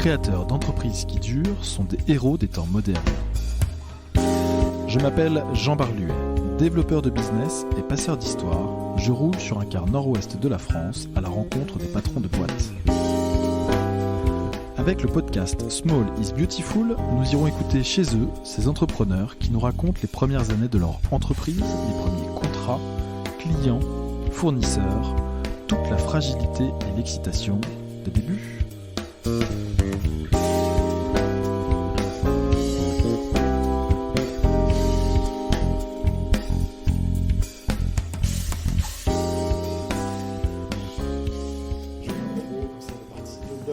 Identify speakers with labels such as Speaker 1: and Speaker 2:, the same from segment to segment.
Speaker 1: créateurs d'entreprises qui durent sont des héros des temps modernes. Je m'appelle Jean Barluet, développeur de business et passeur d'histoire. Je roule sur un quart nord-ouest de la France à la rencontre des patrons de boîtes. Avec le podcast Small is Beautiful, nous irons écouter chez eux ces entrepreneurs qui nous racontent les premières années de leur entreprise, les premiers contrats, clients, fournisseurs, toute la fragilité et l'excitation des débuts.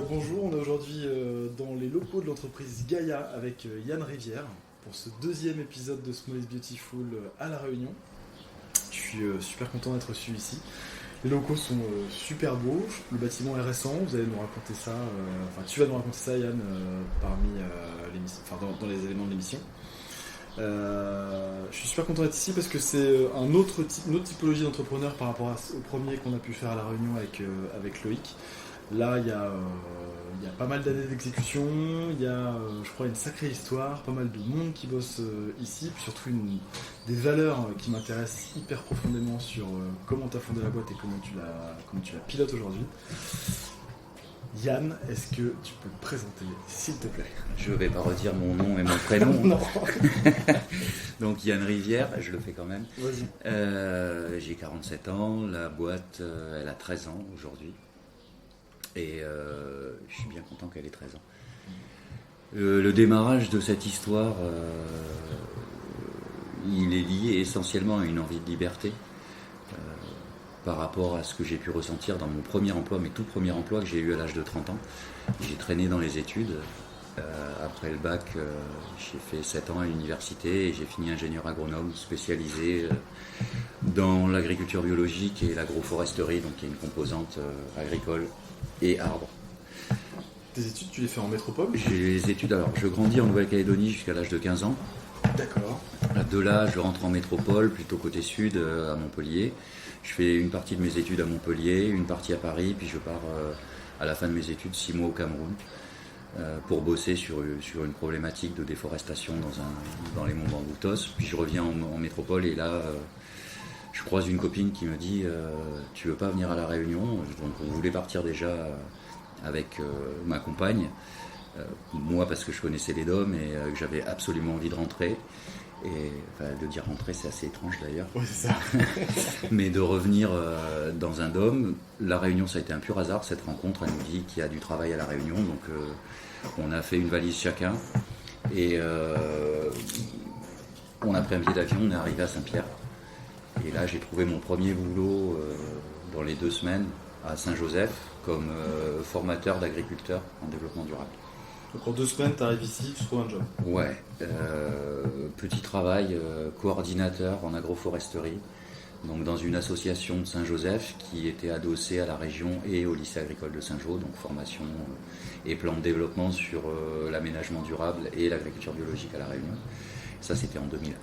Speaker 2: Bonjour, on est aujourd'hui dans les locaux de l'entreprise Gaïa avec Yann Rivière pour ce deuxième épisode de Small is Beautiful à La Réunion. Je suis super content d'être reçu ici. Les locaux sont super beaux, le bâtiment est récent, vous allez nous raconter ça, tu vas nous raconter ça Yann parmi dans les éléments de l'émission. Je suis super content d'être ici parce que c'est une autre typologie d'entrepreneur par rapport au premier qu'on a pu faire à La Réunion avec Loïc. Là, il y a pas mal d'années d'exécution, il y a, je crois, une sacrée histoire, pas mal de monde qui bosse ici, puis surtout des valeurs qui m'intéressent hyper profondément sur comment tu as fondé la boîte et comment tu la pilotes aujourd'hui. Yann, est-ce que tu peux te présenter, s'il te plaît ?
Speaker 3: Je ne vais pas redire mon nom et mon prénom.
Speaker 2: Non.
Speaker 3: Donc Yann Rivière, je le fais quand même.
Speaker 2: Vas-y.
Speaker 3: J'ai 47 ans, la boîte elle a 13 ans aujourd'hui. Et je suis bien content qu'elle ait 13 ans. Le démarrage de cette histoire, il est lié essentiellement à une envie de liberté par rapport à ce que j'ai pu ressentir dans mon premier emploi, mes tout premiers emplois que j'ai eu à l'âge de 30 ans. J'ai traîné dans les études. Après le bac, j'ai fait 7 ans à l'université et j'ai fini ingénieur agronome spécialisé dans l'agriculture biologique et l'agroforesterie, donc il y a une composante agricole et arbre.
Speaker 2: Tes études, tu les fais en métropole ?
Speaker 3: Je grandis en Nouvelle-Calédonie jusqu'à l'âge de 15 ans.
Speaker 2: D'accord.
Speaker 3: De là, je rentre en métropole, plutôt côté sud, à Montpellier. Je fais une partie de mes études à Montpellier, une partie à Paris, puis je pars à la fin de mes études 6 mois au Cameroun pour bosser sur une problématique de déforestation dans les monts Bamboutos. Puis je reviens en métropole et là, je croise une copine qui me dit « Tu veux pas venir à La Réunion ?» Donc on voulait partir déjà avec ma compagne. Moi parce que je connaissais les DOM et que j'avais absolument envie de rentrer. Et de dire rentrer, c'est assez étrange d'ailleurs.
Speaker 2: Oui, c'est ça.
Speaker 3: Mais de revenir dans un DOM, La Réunion, ça a été un pur hasard. Cette rencontre, elle nous dit qu'il y a du travail à La Réunion. Donc on a fait une valise chacun. Et on a pris un billet d'avion, on est arrivé à Saint-Pierre. Et là, j'ai trouvé mon premier boulot dans les 2 semaines à Saint-Joseph comme formateur d'agriculteurs en développement durable.
Speaker 2: Donc en 2 semaines, tu arrives ici, tu trouves un job.
Speaker 3: Ouais, petit travail, coordinateur en agroforesterie, donc dans une association de Saint-Joseph qui était adossée à la région et au lycée agricole de Saint-Jean, donc formation et plan de développement sur l'aménagement durable et l'agriculture biologique à La Réunion. Ça, c'était en 2001.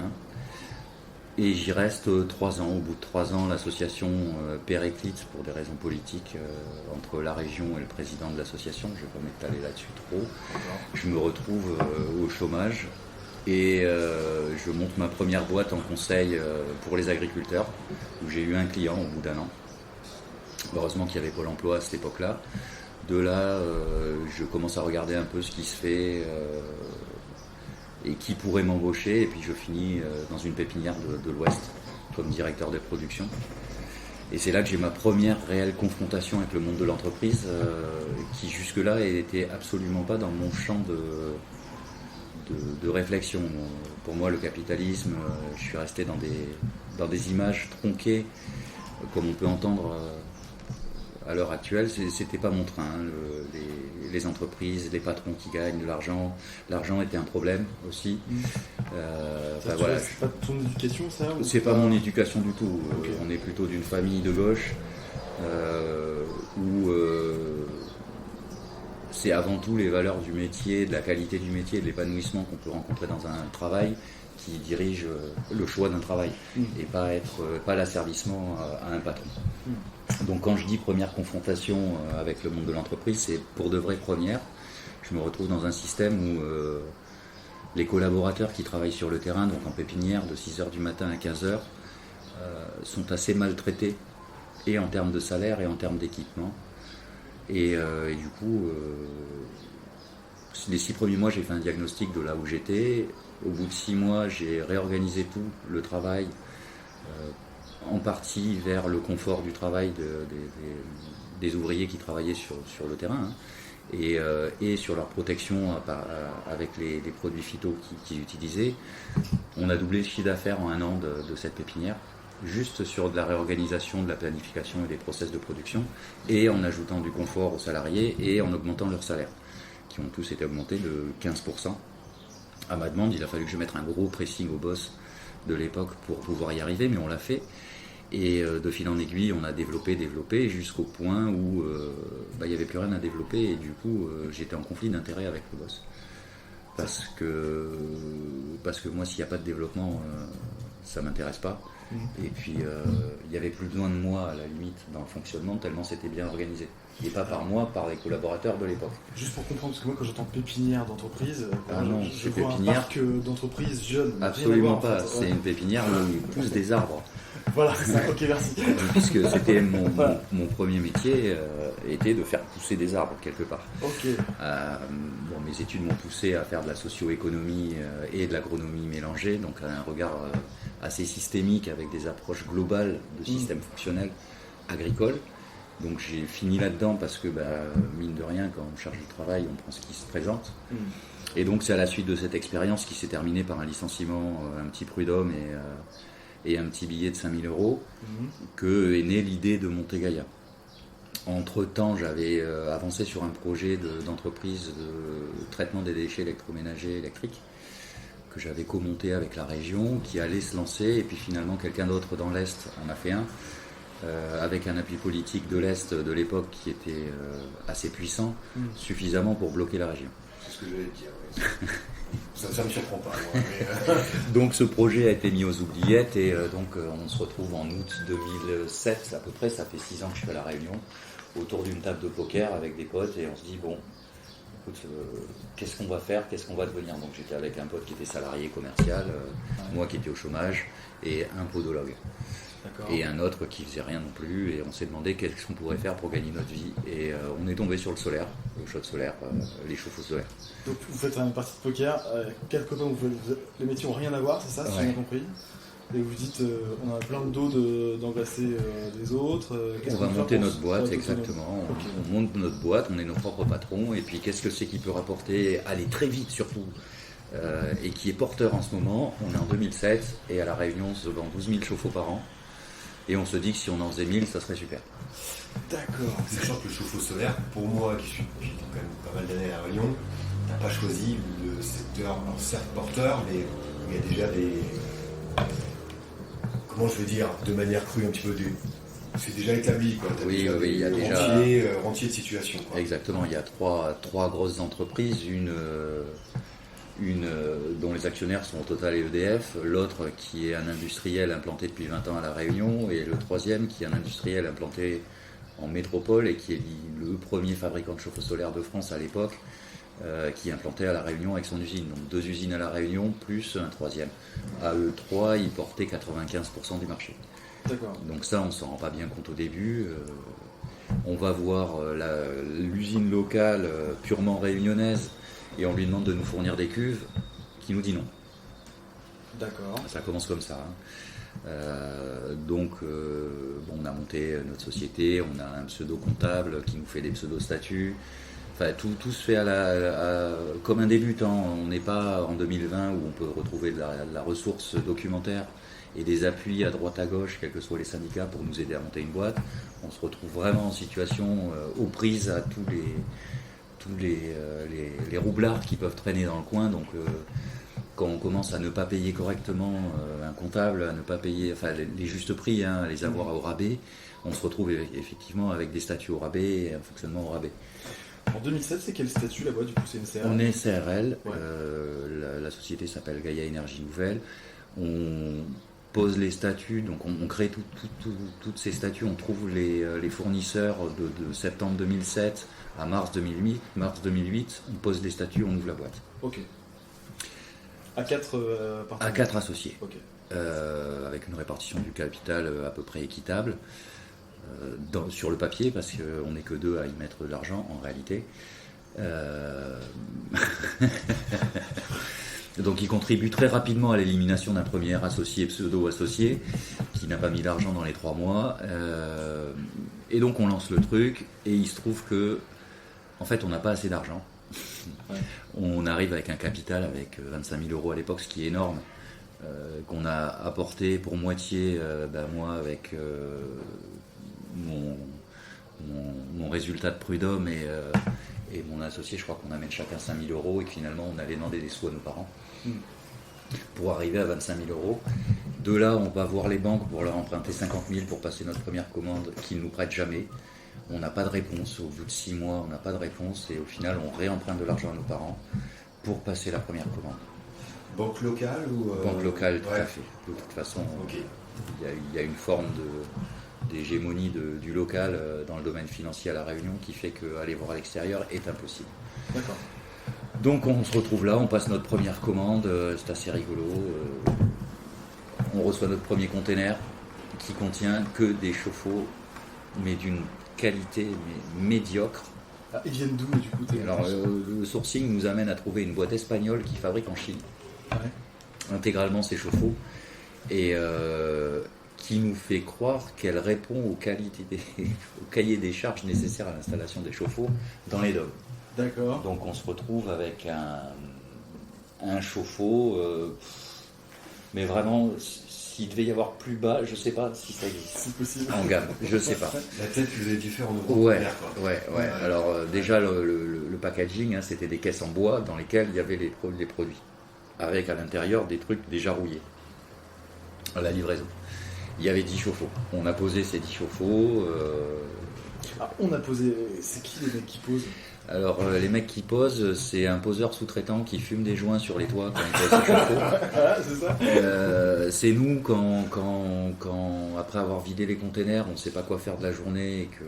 Speaker 3: Et j'y reste 3 ans. Au bout de 3 ans, l'association périclite pour des raisons politiques entre la région et le président de l'association. Je ne vais pas m'étaler là-dessus trop. Je me retrouve au chômage et je monte ma première boîte en conseil pour les agriculteurs où j'ai eu un client au bout d'1 an. Heureusement qu'il y avait Pôle emploi à cette époque-là. De là, je commence à regarder un peu ce qui se fait et qui pourrait m'embaucher, et puis je finis dans une pépinière de l'Ouest comme directeur de production. Et c'est là que j'ai ma première réelle confrontation avec le monde de l'entreprise qui jusque-là n'était absolument pas dans mon champ de réflexion. Pour moi, le capitalisme, je suis resté dans des images tronquées comme on peut entendre à l'heure actuelle. C'était pas mon train, les entreprises, les patrons qui gagnent de l'argent. L'argent était un problème aussi.
Speaker 2: C'est pas ton éducation, ça ?
Speaker 3: C'est pas mon éducation du tout.
Speaker 2: Okay.
Speaker 3: On est plutôt d'une famille de gauche où c'est avant tout les valeurs du métier, de la qualité du métier, de l'épanouissement qu'on peut rencontrer dans un travail qui dirige le choix d'un travail et pas l'asservissement à un patron. Donc quand je dis première confrontation avec le monde de l'entreprise, c'est pour de vraies premières. Je je me retrouve dans un système où les collaborateurs qui travaillent sur le terrain, donc en pépinière de 6h du matin à 15h, sont assez maltraités, et en termes de salaire et en termes d'équipement. Et du coup, les 6 premiers mois, j'ai fait un diagnostic de là où j'étais. Au bout de 6 mois, j'ai réorganisé tout le travail, en partie vers le confort du travail des ouvriers qui travaillaient sur le terrain, et sur leur protection avec les produits phyto qu'ils utilisaient. On a doublé le chiffre d'affaires en 1 an de cette pépinière, juste sur de la réorganisation, de la planification et des process de production, et en ajoutant du confort aux salariés et en augmentant leurs salaires, qui ont tous été augmentés de 15%. À ma demande, il a fallu que je mette un gros pressing au boss de l'époque pour pouvoir y arriver, mais on l'a fait. Et de fil en aiguille, on a développé jusqu'au point où il n'y avait plus rien à développer, et du coup j'étais en conflit d'intérêt avec le boss. Parce que moi, s'il n'y a pas de développement, ça ne m'intéresse pas. Et puis il n'y avait plus besoin de moi à la limite dans le fonctionnement, tellement c'était bien organisé. Et pas par moi, par les collaborateurs de l'époque.
Speaker 2: Juste pour comprendre, parce que moi quand j'entends pépinière d'entreprise, je vois
Speaker 3: pépinière,
Speaker 2: un parc d'entreprise jeune.
Speaker 3: Absolument
Speaker 2: pas,
Speaker 3: pas, c'est une pépinière où ils poussent des arbres.
Speaker 2: Voilà, c'est ça, ok, merci.
Speaker 3: Puisque c'était mon premier métier, était de faire pousser des arbres quelque part.
Speaker 2: Ok.
Speaker 3: Mes études m'ont poussé à faire de la socio-économie et de l'agronomie mélangée, donc un regard assez systémique avec des approches globales de systèmes fonctionnels agricoles. Donc j'ai fini là-dedans parce que, mine de rien, quand on cherche du travail, on prend ce qui se présente. Et donc c'est à la suite de cette expérience qui s'est terminée par un licenciement, un petit prud'homme et un petit billet de 5 000 € que est née l'idée de monter Gaïa. Entre-temps, j'avais avancé sur un projet d'entreprise de traitement des déchets électroménagers électriques que j'avais co-monté avec la région, qui allait se lancer, et puis finalement quelqu'un d'autre dans l'Est en a fait un, avec un appui politique de l'Est de l'époque qui était assez puissant, suffisamment pour bloquer la région.
Speaker 4: C'est ce que j'allais dire. Oui. Ça me surprend pas, moi. Mais...
Speaker 3: Donc ce projet a été mis aux oubliettes, et donc on se retrouve en août 2007 à peu près, ça fait 6 ans que je suis à La Réunion, autour d'une table de poker avec des potes, et on se dit bon, écoute, qu'est-ce qu'on va faire, qu'est-ce qu'on va devenir. Donc j'étais avec un pote qui était salarié commercial, moi qui étais au chômage, et un podologue.
Speaker 2: D'accord.
Speaker 3: Et un autre qui faisait rien non plus, et on s'est demandé qu'est-ce qu'on pourrait faire pour gagner notre vie, et on est tombé sur le solaire, le shot solaire, les chauffe-eau solaires.
Speaker 2: Donc vous faites une partie de poker, quatre copains, les métiers n'ont rien à voir, c'est ça, si j'ai bien compris. Et vous dites, on a plein de dos d'engraisser les autres.
Speaker 3: On va monter notre boîte, exactement. Okay. On monte notre boîte, on est nos propres patrons, et puis qu'est-ce que c'est qui peut rapporter, aller très vite surtout, et qui est porteur en ce moment. On est en 2007, et à La Réunion, on se vend 12 000 chauffe-eau par an. Et on se dit que si on en faisait 1000, ça serait super.
Speaker 2: D'accord.
Speaker 4: Sachant que le chauffe-eau solaire, pour moi, qui suis quand même pas mal d'années à La Réunion, t'as pas choisi le secteur, alors certes porteur, mais il y a déjà des... Comment je veux dire, de manière crue un petit peu, c'est déjà établi, quoi.
Speaker 3: Oui, il y a déjà...
Speaker 4: Rentier de situation, quoi.
Speaker 3: Exactement, il y a trois grosses entreprises, une dont les actionnaires sont Total et EDF, l'autre qui est un industriel implanté depuis 20 ans à La Réunion, et le troisième qui est un industriel implanté en métropole et qui est le premier fabricant de chauffe-eau solaire de France à l'époque, qui est implanté à La Réunion avec son usine. Donc 2 usines à La Réunion plus un troisième. À eux 3, ils portaient 95% du marché.
Speaker 2: D'accord.
Speaker 3: Donc ça, on ne s'en rend pas bien compte au début. On va voir l'usine locale purement réunionnaise, et on lui demande de nous fournir des cuves, qui nous dit non.
Speaker 2: D'accord.
Speaker 3: Ça commence comme ça. Donc, on a monté notre société, on a un pseudo-comptable qui nous fait des pseudo-statuts. Enfin, tout se fait comme un débutant. On n'est pas en 2020 où on peut retrouver de la ressource documentaire et des appuis à droite à gauche, quels que soient les syndicats, pour nous aider à monter une boîte. On se retrouve vraiment en situation aux prises à tous les roublards qui peuvent traîner dans le coin. Donc quand on commence à ne pas payer correctement un comptable, à ne pas payer les justes prix, à les avoir au rabais, on se retrouve effectivement avec des statuts au rabais et un fonctionnement au rabais.
Speaker 2: En 2007, c'est quel statut là-bas, du coup? C'est une CRL?
Speaker 3: On est CRL,
Speaker 2: ouais.
Speaker 3: La société s'appelle Gaïa Énergie Nouvelle. pose les statuts, donc on crée toutes ces statuts, on trouve les fournisseurs de septembre 2007 à mars 2008, on pose les statuts, on ouvre la boîte.
Speaker 2: Ok. À 4 partenaires.
Speaker 3: À 4 associés.
Speaker 2: Ok.
Speaker 3: Avec une répartition du capital à peu près équitable sur le papier, parce qu'on n'est que 2 à y mettre de l'argent en réalité. Donc il contribue très rapidement à l'élimination d'un premier associé pseudo-associé qui n'a pas mis d'argent dans les 3 mois. Et donc on lance le truc et il se trouve que en fait on n'a pas assez d'argent.
Speaker 2: Ouais.
Speaker 3: On arrive avec un capital avec 25 000 euros à l'époque, ce qui est énorme, qu'on a apporté pour moitié, moi avec mon résultat de prud'homme et mon associé, je crois qu'on amène chacun 5 000 euros et que finalement on allait demander des sous à nos parents pour arriver à 25 000 euros. De là, on va voir les banques pour leur emprunter 50 000 pour passer notre première commande qu'ils ne nous prêtent jamais. On n'a pas de réponse. Au bout de 6 mois, on n'a pas de réponse et au final, on réemprunte de l'argent à nos parents pour passer la première commande.
Speaker 4: Banque locale ou
Speaker 3: Banque locale, tout
Speaker 4: ouais.
Speaker 3: à fait. De toute façon,
Speaker 4: Ok.
Speaker 3: il y a une forme d'hégémonie du local dans le domaine financier à La Réunion qui fait qu'aller voir à l'extérieur est impossible.
Speaker 2: D'accord.
Speaker 3: Donc on se retrouve là, on passe notre première commande, c'est assez rigolo. On reçoit notre premier container qui contient que des chauffe-eau, mais d'une qualité médiocre.
Speaker 2: Ah, ils viennent d'où du coup
Speaker 3: Alors le sourcing nous amène à trouver une boîte espagnole qui fabrique en Chine intégralement ces chauffe-eau et qui nous fait croire qu'elle répond aux cahiers des charges nécessaires à l'installation des chauffe-eau dans les DOM.
Speaker 2: D'accord.
Speaker 3: Donc on se retrouve avec un chauffe-eau, mais vraiment, s'il devait y avoir plus bas, je ne sais pas si ça existe.
Speaker 2: C'est possible.
Speaker 3: En gamme, je ne sais pas.
Speaker 4: La tête que vous avez dû faire en nouveau
Speaker 3: Ouais,
Speaker 4: container, quoi.
Speaker 3: ouais. Alors déjà le packaging, hein, c'était des caisses en bois dans lesquelles il y avait les produits, avec à l'intérieur des trucs déjà rouillés à la livraison. Il y avait 10 chauffe-eau. On a posé ces 10 chauffe-eau.
Speaker 2: Ah, on a posé. C'est qui les mecs qui posent?
Speaker 3: Alors les mecs qui posent, c'est un poseur sous-traitant qui fume des joints sur les toits quand il pose ses chauffe-eau.
Speaker 2: Ah, c'est ça.
Speaker 3: C'est nous quand après avoir vidé les containers, on ne sait pas quoi faire de la journée et que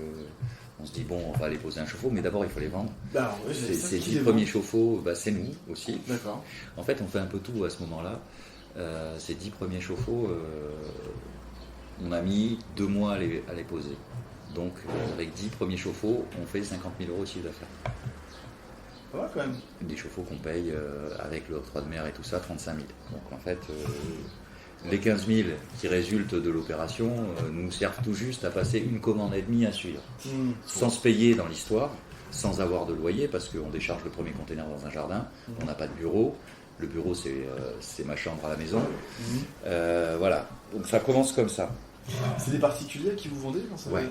Speaker 3: on se dit bon, on va aller poser un chauffe-eau, mais d'abord il faut les vendre.
Speaker 2: Alors, ouais,
Speaker 3: Ces 10 premiers chauffe-eau, c'est nous aussi.
Speaker 2: D'accord.
Speaker 3: En fait, on fait un peu tout à ce moment-là. Ces 10 premiers chauffe-eau, on a mis 2 mois à les poser. Donc, avec 10 premiers chauffe-eau, on fait 50 000 euros de chiffre d'affaires.
Speaker 2: Ça va quand même.
Speaker 3: Des chauffe-eau qu'on paye avec le octroi de mer et tout ça, 35 000. Donc, en fait, les 15 000 qui résultent de l'opération nous servent tout juste à passer une commande et demie à suivre. Sans se payer dans l'histoire, sans avoir de loyer, parce qu'on décharge le premier container dans un jardin, on n'a pas de bureau. Le bureau, c'est ma chambre à la maison. Voilà. Donc, ça commence comme ça.
Speaker 2: C'est des particuliers qui vous vendez dans ça?
Speaker 3: Ouais.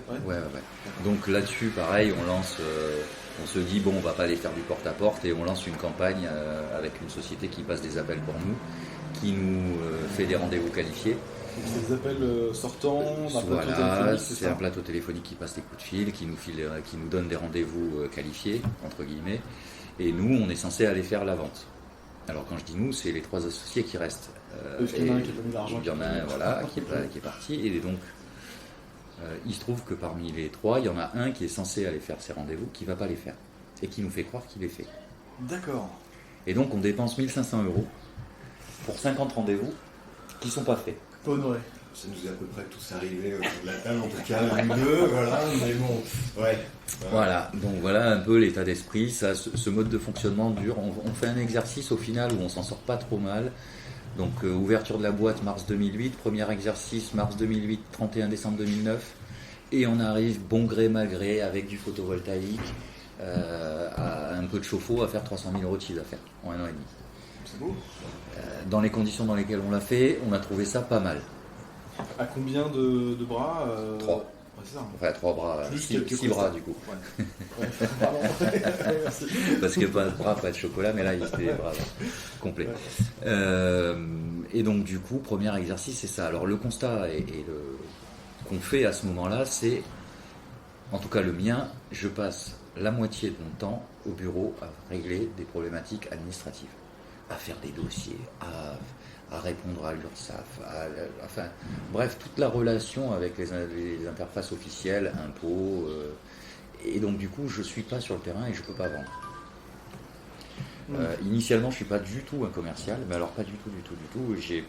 Speaker 3: Donc là-dessus, pareil, on se dit, bon, on va pas aller faire du porte-à-porte et on lance une campagne avec une société qui passe des appels pour nous, qui nous fait des rendez-vous qualifiés.
Speaker 2: Donc c'est des appels sortants, un plateau téléphonique,
Speaker 3: c'est un plateau téléphonique qui passe des coups de fil, qui nous donne des rendez-vous qualifiés, entre guillemets, et nous, on est censé aller faire la vente. Alors quand je dis nous, c'est les 3 associés qui restent.
Speaker 2: Parce qu'il y en a un qui a pas mis d'argent.
Speaker 3: Il y en a un voilà, qui est parti. Et donc, il se trouve que parmi les 3, il y en a un qui est censé aller faire ses rendez-vous, qui ne va pas les faire. Et qui nous fait croire qu'il les fait.
Speaker 2: D'accord.
Speaker 3: Et donc, on dépense 1 500 euros pour 50 rendez-vous qui ne sont pas faits.
Speaker 2: Pas honoré.
Speaker 4: Ça nous est à peu près tous arrivé autour de la table, en tout cas, un ou deux, voilà, mais bon, ouais.
Speaker 3: Voilà, donc voilà un peu l'état d'esprit. Ça, ce mode de fonctionnement dure. On fait un exercice au final où on s'en sort pas trop mal. Donc ouverture de la boîte mars 2008, premier exercice mars 2008, 31 décembre 2009, et on arrive bon gré mal gré avec du photovoltaïque, à un peu de chauffe-eau à faire 300 000 euros de chiffre d'affaires en 1 an et demi.
Speaker 2: C'est beau.
Speaker 3: Dans les conditions dans lesquelles on l'a fait, on a trouvé ça pas mal.
Speaker 2: À combien de bras
Speaker 3: 3.
Speaker 2: Ouais, c'est ça.
Speaker 3: Enfin 3 bras,
Speaker 2: Plus
Speaker 3: 6
Speaker 2: quelques
Speaker 3: bras
Speaker 2: constats.
Speaker 3: du coup.
Speaker 2: Ouais. Pardon. Merci.
Speaker 3: Parce que pas de bras, pas de chocolat, mais là il était des bras complets. Et donc du coup, premier exercice, c'est ça. Alors le constat qu'on fait à ce moment-là, c'est, en tout cas le mien, je passe la moitié de mon temps au bureau à régler des problématiques administratives. à faire des dossiers, à répondre à l'URSSAF, enfin, bref, toute la relation avec les interfaces officielles, impôts, et donc du coup, je ne suis pas sur le terrain et je ne peux pas vendre. Initialement, je ne suis pas du tout un commercial, mais alors pas du tout. J'ai,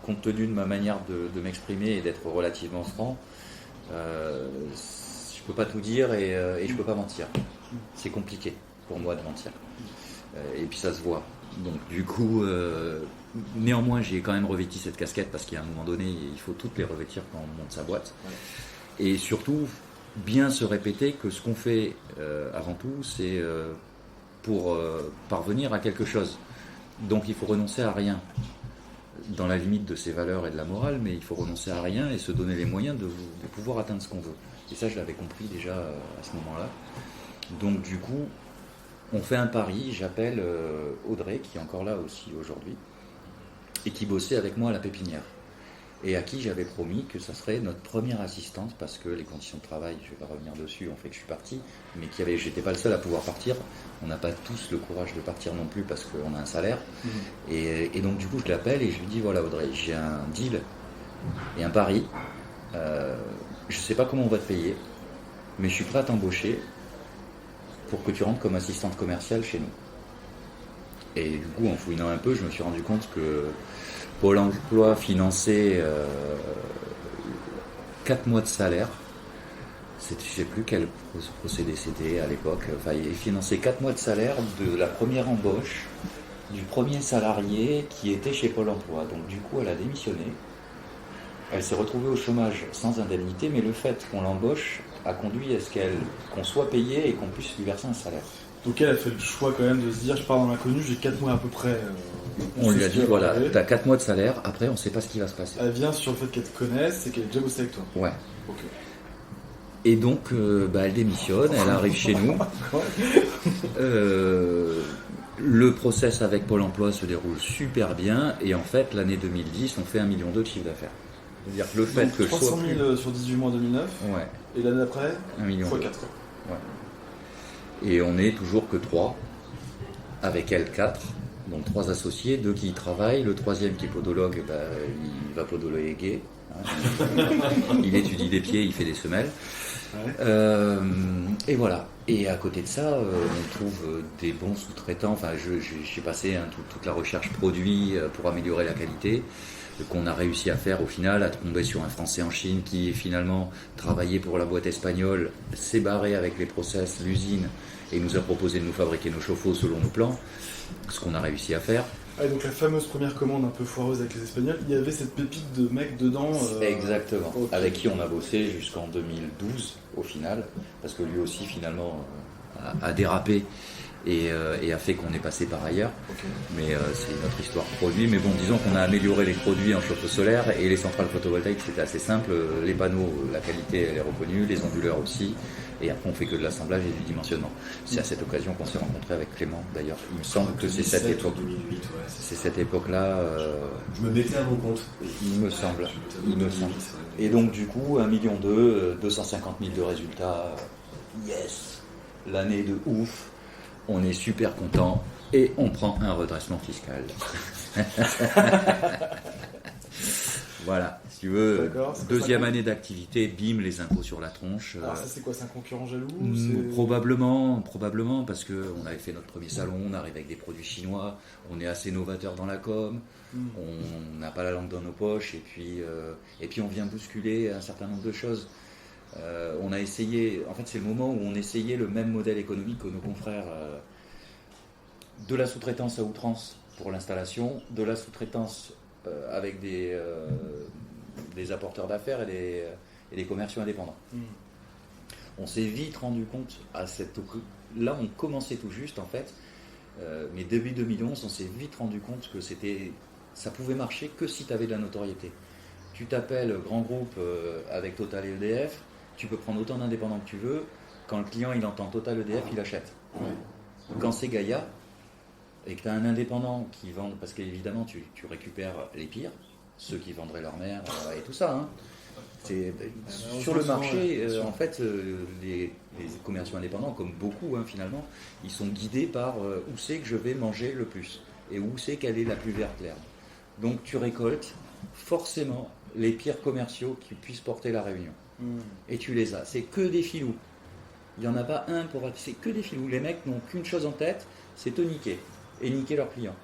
Speaker 3: compte tenu de ma manière de m'exprimer et d'être relativement franc, je ne peux pas tout dire et je ne peux pas mentir. C'est compliqué pour moi de mentir. Et puis ça se voit. Donc du coup, néanmoins, j'ai quand même revêti cette casquette parce qu'à un moment donné, il faut toutes les revêtir quand on monte sa boîte. Ouais. Et surtout, bien se répéter que ce qu'on fait avant tout, c'est pour parvenir à quelque chose. Donc il faut renoncer à rien, dans la limite de ses valeurs et de la morale, mais il faut renoncer à rien et se donner les moyens de pouvoir atteindre ce qu'on veut. Et ça, je l'avais compris déjà à ce moment-là. Donc du coup, on fait un pari, j'appelle Audrey, qui est encore là aussi aujourd'hui, et qui bossait avec moi à la pépinière, et à qui j'avais promis que ça serait notre première assistante, parce que les conditions de travail, je ne vais pas revenir dessus, ont fait que je suis parti, mais j'étais pas le seul à pouvoir partir. On n'a pas tous le courage de partir non plus, parce qu'on a un salaire. Et donc du coup, je l'appelle et je lui dis, voilà Audrey, j'ai un deal et un pari, je ne sais pas comment on va te payer, mais je suis prêt à t'embaucher pour que tu rentres comme assistante commerciale chez nous. Et du coup, en fouinant un peu, je me suis rendu compte que Pôle emploi finançait 4 mois de salaire. Je ne sais plus quel procédé c'était à l'époque. Enfin, il finançait 4 mois de salaire de la première embauche du premier salarié qui était chez Pôle emploi. Donc du coup, elle a démissionné. Elle s'est retrouvée au chômage sans indemnité, mais le fait qu'on l'embauche a conduit à ce qu'on soit payé et qu'on puisse lui verser un salaire.
Speaker 2: Donc elle a fait le choix quand même de se dire, je pars dans l'inconnu, j'ai 4 mois à peu près.
Speaker 3: On lui a dit, voilà, t'as 4 mois de salaire, après on sait pas ce qui va se passer.
Speaker 2: Elle vient sur le fait qu'elle te connaisse et qu'elle ait déjà bossé avec toi.
Speaker 3: Ouais.
Speaker 2: Ok.
Speaker 3: Et donc, elle démissionne, elle arrive chez nous. Le process avec Pôle emploi se déroule super bien, et en fait, l'année 2010, on fait 1,2 million de chiffre d'affaires. C'est-à-dire que le fait
Speaker 2: donc,
Speaker 3: que
Speaker 2: 300 000 sur 18 mois 2009,
Speaker 3: ouais.
Speaker 2: Et l'année d'après,
Speaker 3: 1,2 million.
Speaker 2: x 4.
Speaker 3: Ouais. Et on n'est toujours que 3, avec elle 4, donc 3 associés, 2 qui y travaillent, le troisième qui est podologue, il va podologuer, hein, il étudie des pieds, il fait des semelles. Ouais. Et voilà. Et à côté de ça, on trouve des bons sous-traitants. Enfin, j'ai passé toute la recherche produit pour améliorer la qualité, qu'on a réussi à faire au final, à tomber sur un Français en Chine qui finalement travaillait pour la boîte espagnole, s'est barré avec les process, l'usine, et nous a proposé de nous fabriquer nos chauffe-eau selon nos plans, ce qu'on a réussi à faire.
Speaker 2: Ah, donc la fameuse première commande un peu foireuse avec les Espagnols, il y avait cette pépite de mec dedans.
Speaker 3: Exactement,
Speaker 2: okay.
Speaker 3: Avec qui on a bossé jusqu'en 2012 au final, parce que lui aussi finalement a dérapé et a fait qu'on est passé par ailleurs. Okay. Mais c'est notre histoire produit. Mais bon, disons qu'on a amélioré les produits en chauffe-eau solaire et les centrales photovoltaïques, c'était assez simple. Les panneaux, la qualité elle est reconnue, les onduleurs aussi. Et après on fait que de l'assemblage et du dimensionnement. C'est à cette occasion qu'on s'est rencontré avec Clément d'ailleurs. Il me semble que c'est cette époque.
Speaker 4: 2008, ouais,
Speaker 3: c'est cette époque-là.
Speaker 4: Je me mettais à mon compte.
Speaker 3: Il me semble. Et donc du coup, 1,2 million, 250 000 de résultats. Yes. L'année de ouf. On est super content et on prend un redressement fiscal. Voilà, si tu veux, deuxième année d'activité, bim, les impôts sur la tronche.
Speaker 2: Alors ça c'est quoi, c'est un concurrent jaloux
Speaker 3: Probablement, parce qu'on avait fait notre premier salon, on arrive avec des produits chinois, on est assez novateur dans la com, on n'a pas la langue dans nos poches, et puis on vient bousculer un certain nombre de choses. On a essayé, en fait c'est le moment où on essayait le même modèle économique que nos confrères, de la sous-traitance à outrance pour l'installation, de la sous-traitance avec des apporteurs d'affaires et des commerciaux indépendants. On s'est vite rendu compte, là on commençait tout juste en fait, mais début 2011 on s'est vite rendu compte que ça pouvait marcher que si tu avais de la notoriété. Tu t'appelles grand groupe avec Total et EDF, tu peux prendre autant d'indépendants que tu veux, quand le client il entend Total EDF il achète. Quand c'est Gaïa, et que tu as un indépendant qui vend, parce qu'évidemment tu récupères les pires, ceux qui vendraient leur mère et tout ça. Hein. Sur le marché, en fait, les commerciaux indépendants, comme beaucoup finalement, ils sont guidés par où c'est que je vais manger le plus. et où c'est qu'elle est la plus verte l'herbe. Donc tu récoltes forcément les pires commerciaux qui puissent porter la Réunion. Et tu les as. C'est que des filous. Il n'y en a pas un pour... C'est que des filous. Les mecs n'ont qu'une chose en tête, c'est te niquer. Et niquer leurs clients.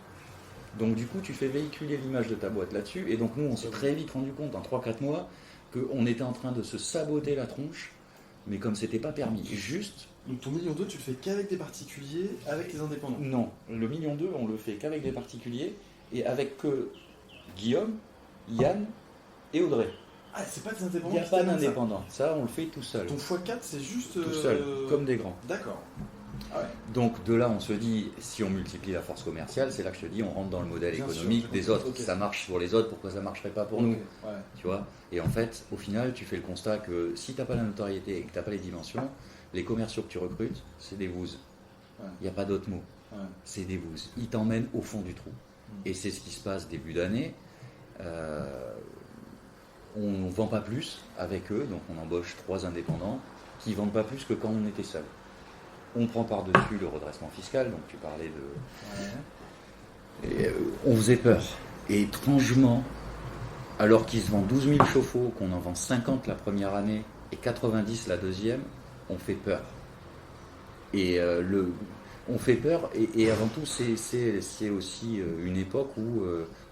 Speaker 3: Donc du coup, tu fais véhiculer l'image de ta boîte là-dessus. Et donc nous, on s'est très vite rendu compte, en 3-4 mois, qu'on était en train de se saboter la tronche, mais comme c'était pas permis. Juste...
Speaker 2: Donc ton 1,2 million, tu le fais qu'avec des particuliers, avec les indépendants?
Speaker 3: Non, le 1,2 million, on le fait qu'avec des particuliers, et avec que Guillaume, Yann et Audrey.
Speaker 2: Ah, c'est pas des indépendants?
Speaker 3: Il n'y a pas d'indépendants. Ça, on le fait tout seul.
Speaker 2: Ton x4, c'est juste...
Speaker 3: Tout seul, comme des grands.
Speaker 2: D'accord. Ah ouais.
Speaker 3: Donc de là, on se dit, si on multiplie la force commerciale, c'est là que je te dis, on rentre dans le modèle
Speaker 2: Bien
Speaker 3: économique
Speaker 2: sûr,
Speaker 3: des autres.
Speaker 2: ok.
Speaker 3: Ça marche pour les autres, pourquoi ça ne marcherait pas pour nous?
Speaker 2: Ok, ouais.
Speaker 3: Tu vois? Et en fait, au final, tu fais le constat que si tu n'as pas la notoriété et que tu n'as pas les dimensions, les commerciaux que tu recrutes, c'est des bouses.
Speaker 2: Ouais.
Speaker 3: Il n'y a pas d'autre mot.
Speaker 2: Ouais.
Speaker 3: C'est des bouses. Ils t'emmènent au fond du trou. Et c'est ce qui se passe début d'année. On ne vend pas plus avec eux, donc on embauche 3 indépendants qui ne vendent pas plus que quand on était seul. On prend par-dessus le redressement fiscal, donc tu parlais de...
Speaker 2: Ouais.
Speaker 3: Et, on faisait peur. Et étrangement, alors qu'ils se vendent 12 000 chauffe-eau, qu'on en vend 50 la première année et 90 la deuxième, on fait peur. Et on fait peur, et avant tout, c'est aussi une époque où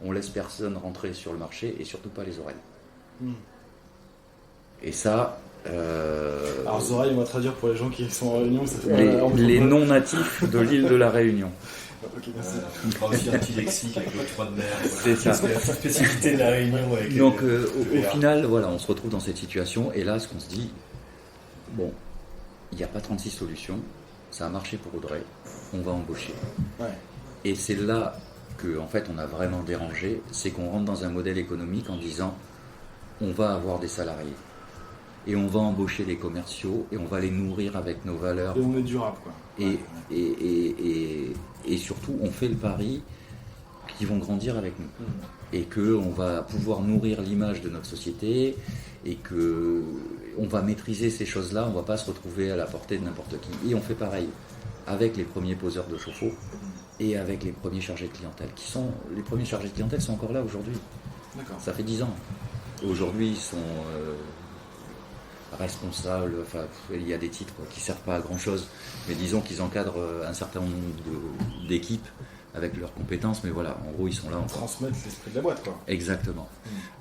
Speaker 3: on laisse personne rentrer sur le marché, et surtout pas les oreilles. Et ça...
Speaker 2: Alors Zoraï, on va traduire pour les gens qui sont en Réunion. Ça fait
Speaker 3: les non-natifs de l'île de la Réunion.
Speaker 2: Ok, merci.
Speaker 4: On fera aussi un petit lexique avec le 3 de mer.
Speaker 3: C'est ça.
Speaker 4: C'est la spécificité de la Réunion. Avec
Speaker 3: Donc au final, voilà, on se retrouve dans cette situation, et là, ce qu'on se dit, bon, il n'y a pas 36 solutions, ça a marché pour Audrey, on va embaucher.
Speaker 2: Ouais.
Speaker 3: Et c'est là que, en fait, on a vraiment dérangé, c'est qu'on rentre dans un modèle économique en disant, on va avoir des salariés. Et on va embaucher des commerciaux et on va les nourrir avec nos valeurs.
Speaker 2: Et on est durable, quoi.
Speaker 3: Et surtout, on fait le pari qu'ils vont grandir avec nous. Et qu'on va pouvoir nourrir l'image de notre société et qu'on va maîtriser ces choses-là. On ne va pas se retrouver à la portée de n'importe qui. Et on fait pareil avec les premiers poseurs de chauffe-eau et avec les premiers chargés de clientèle. Les premiers chargés de clientèle sont encore là aujourd'hui.
Speaker 2: D'accord.
Speaker 3: Ça fait 10 ans. Aujourd'hui, ils sont... responsables, enfin il y a des titres qui ne servent pas à grand chose, mais disons qu'ils encadrent un certain nombre d'équipes avec leurs compétences, mais voilà, en gros ils sont là encore.
Speaker 2: Transmettre l'esprit de la boîte, quoi.
Speaker 3: Exactement.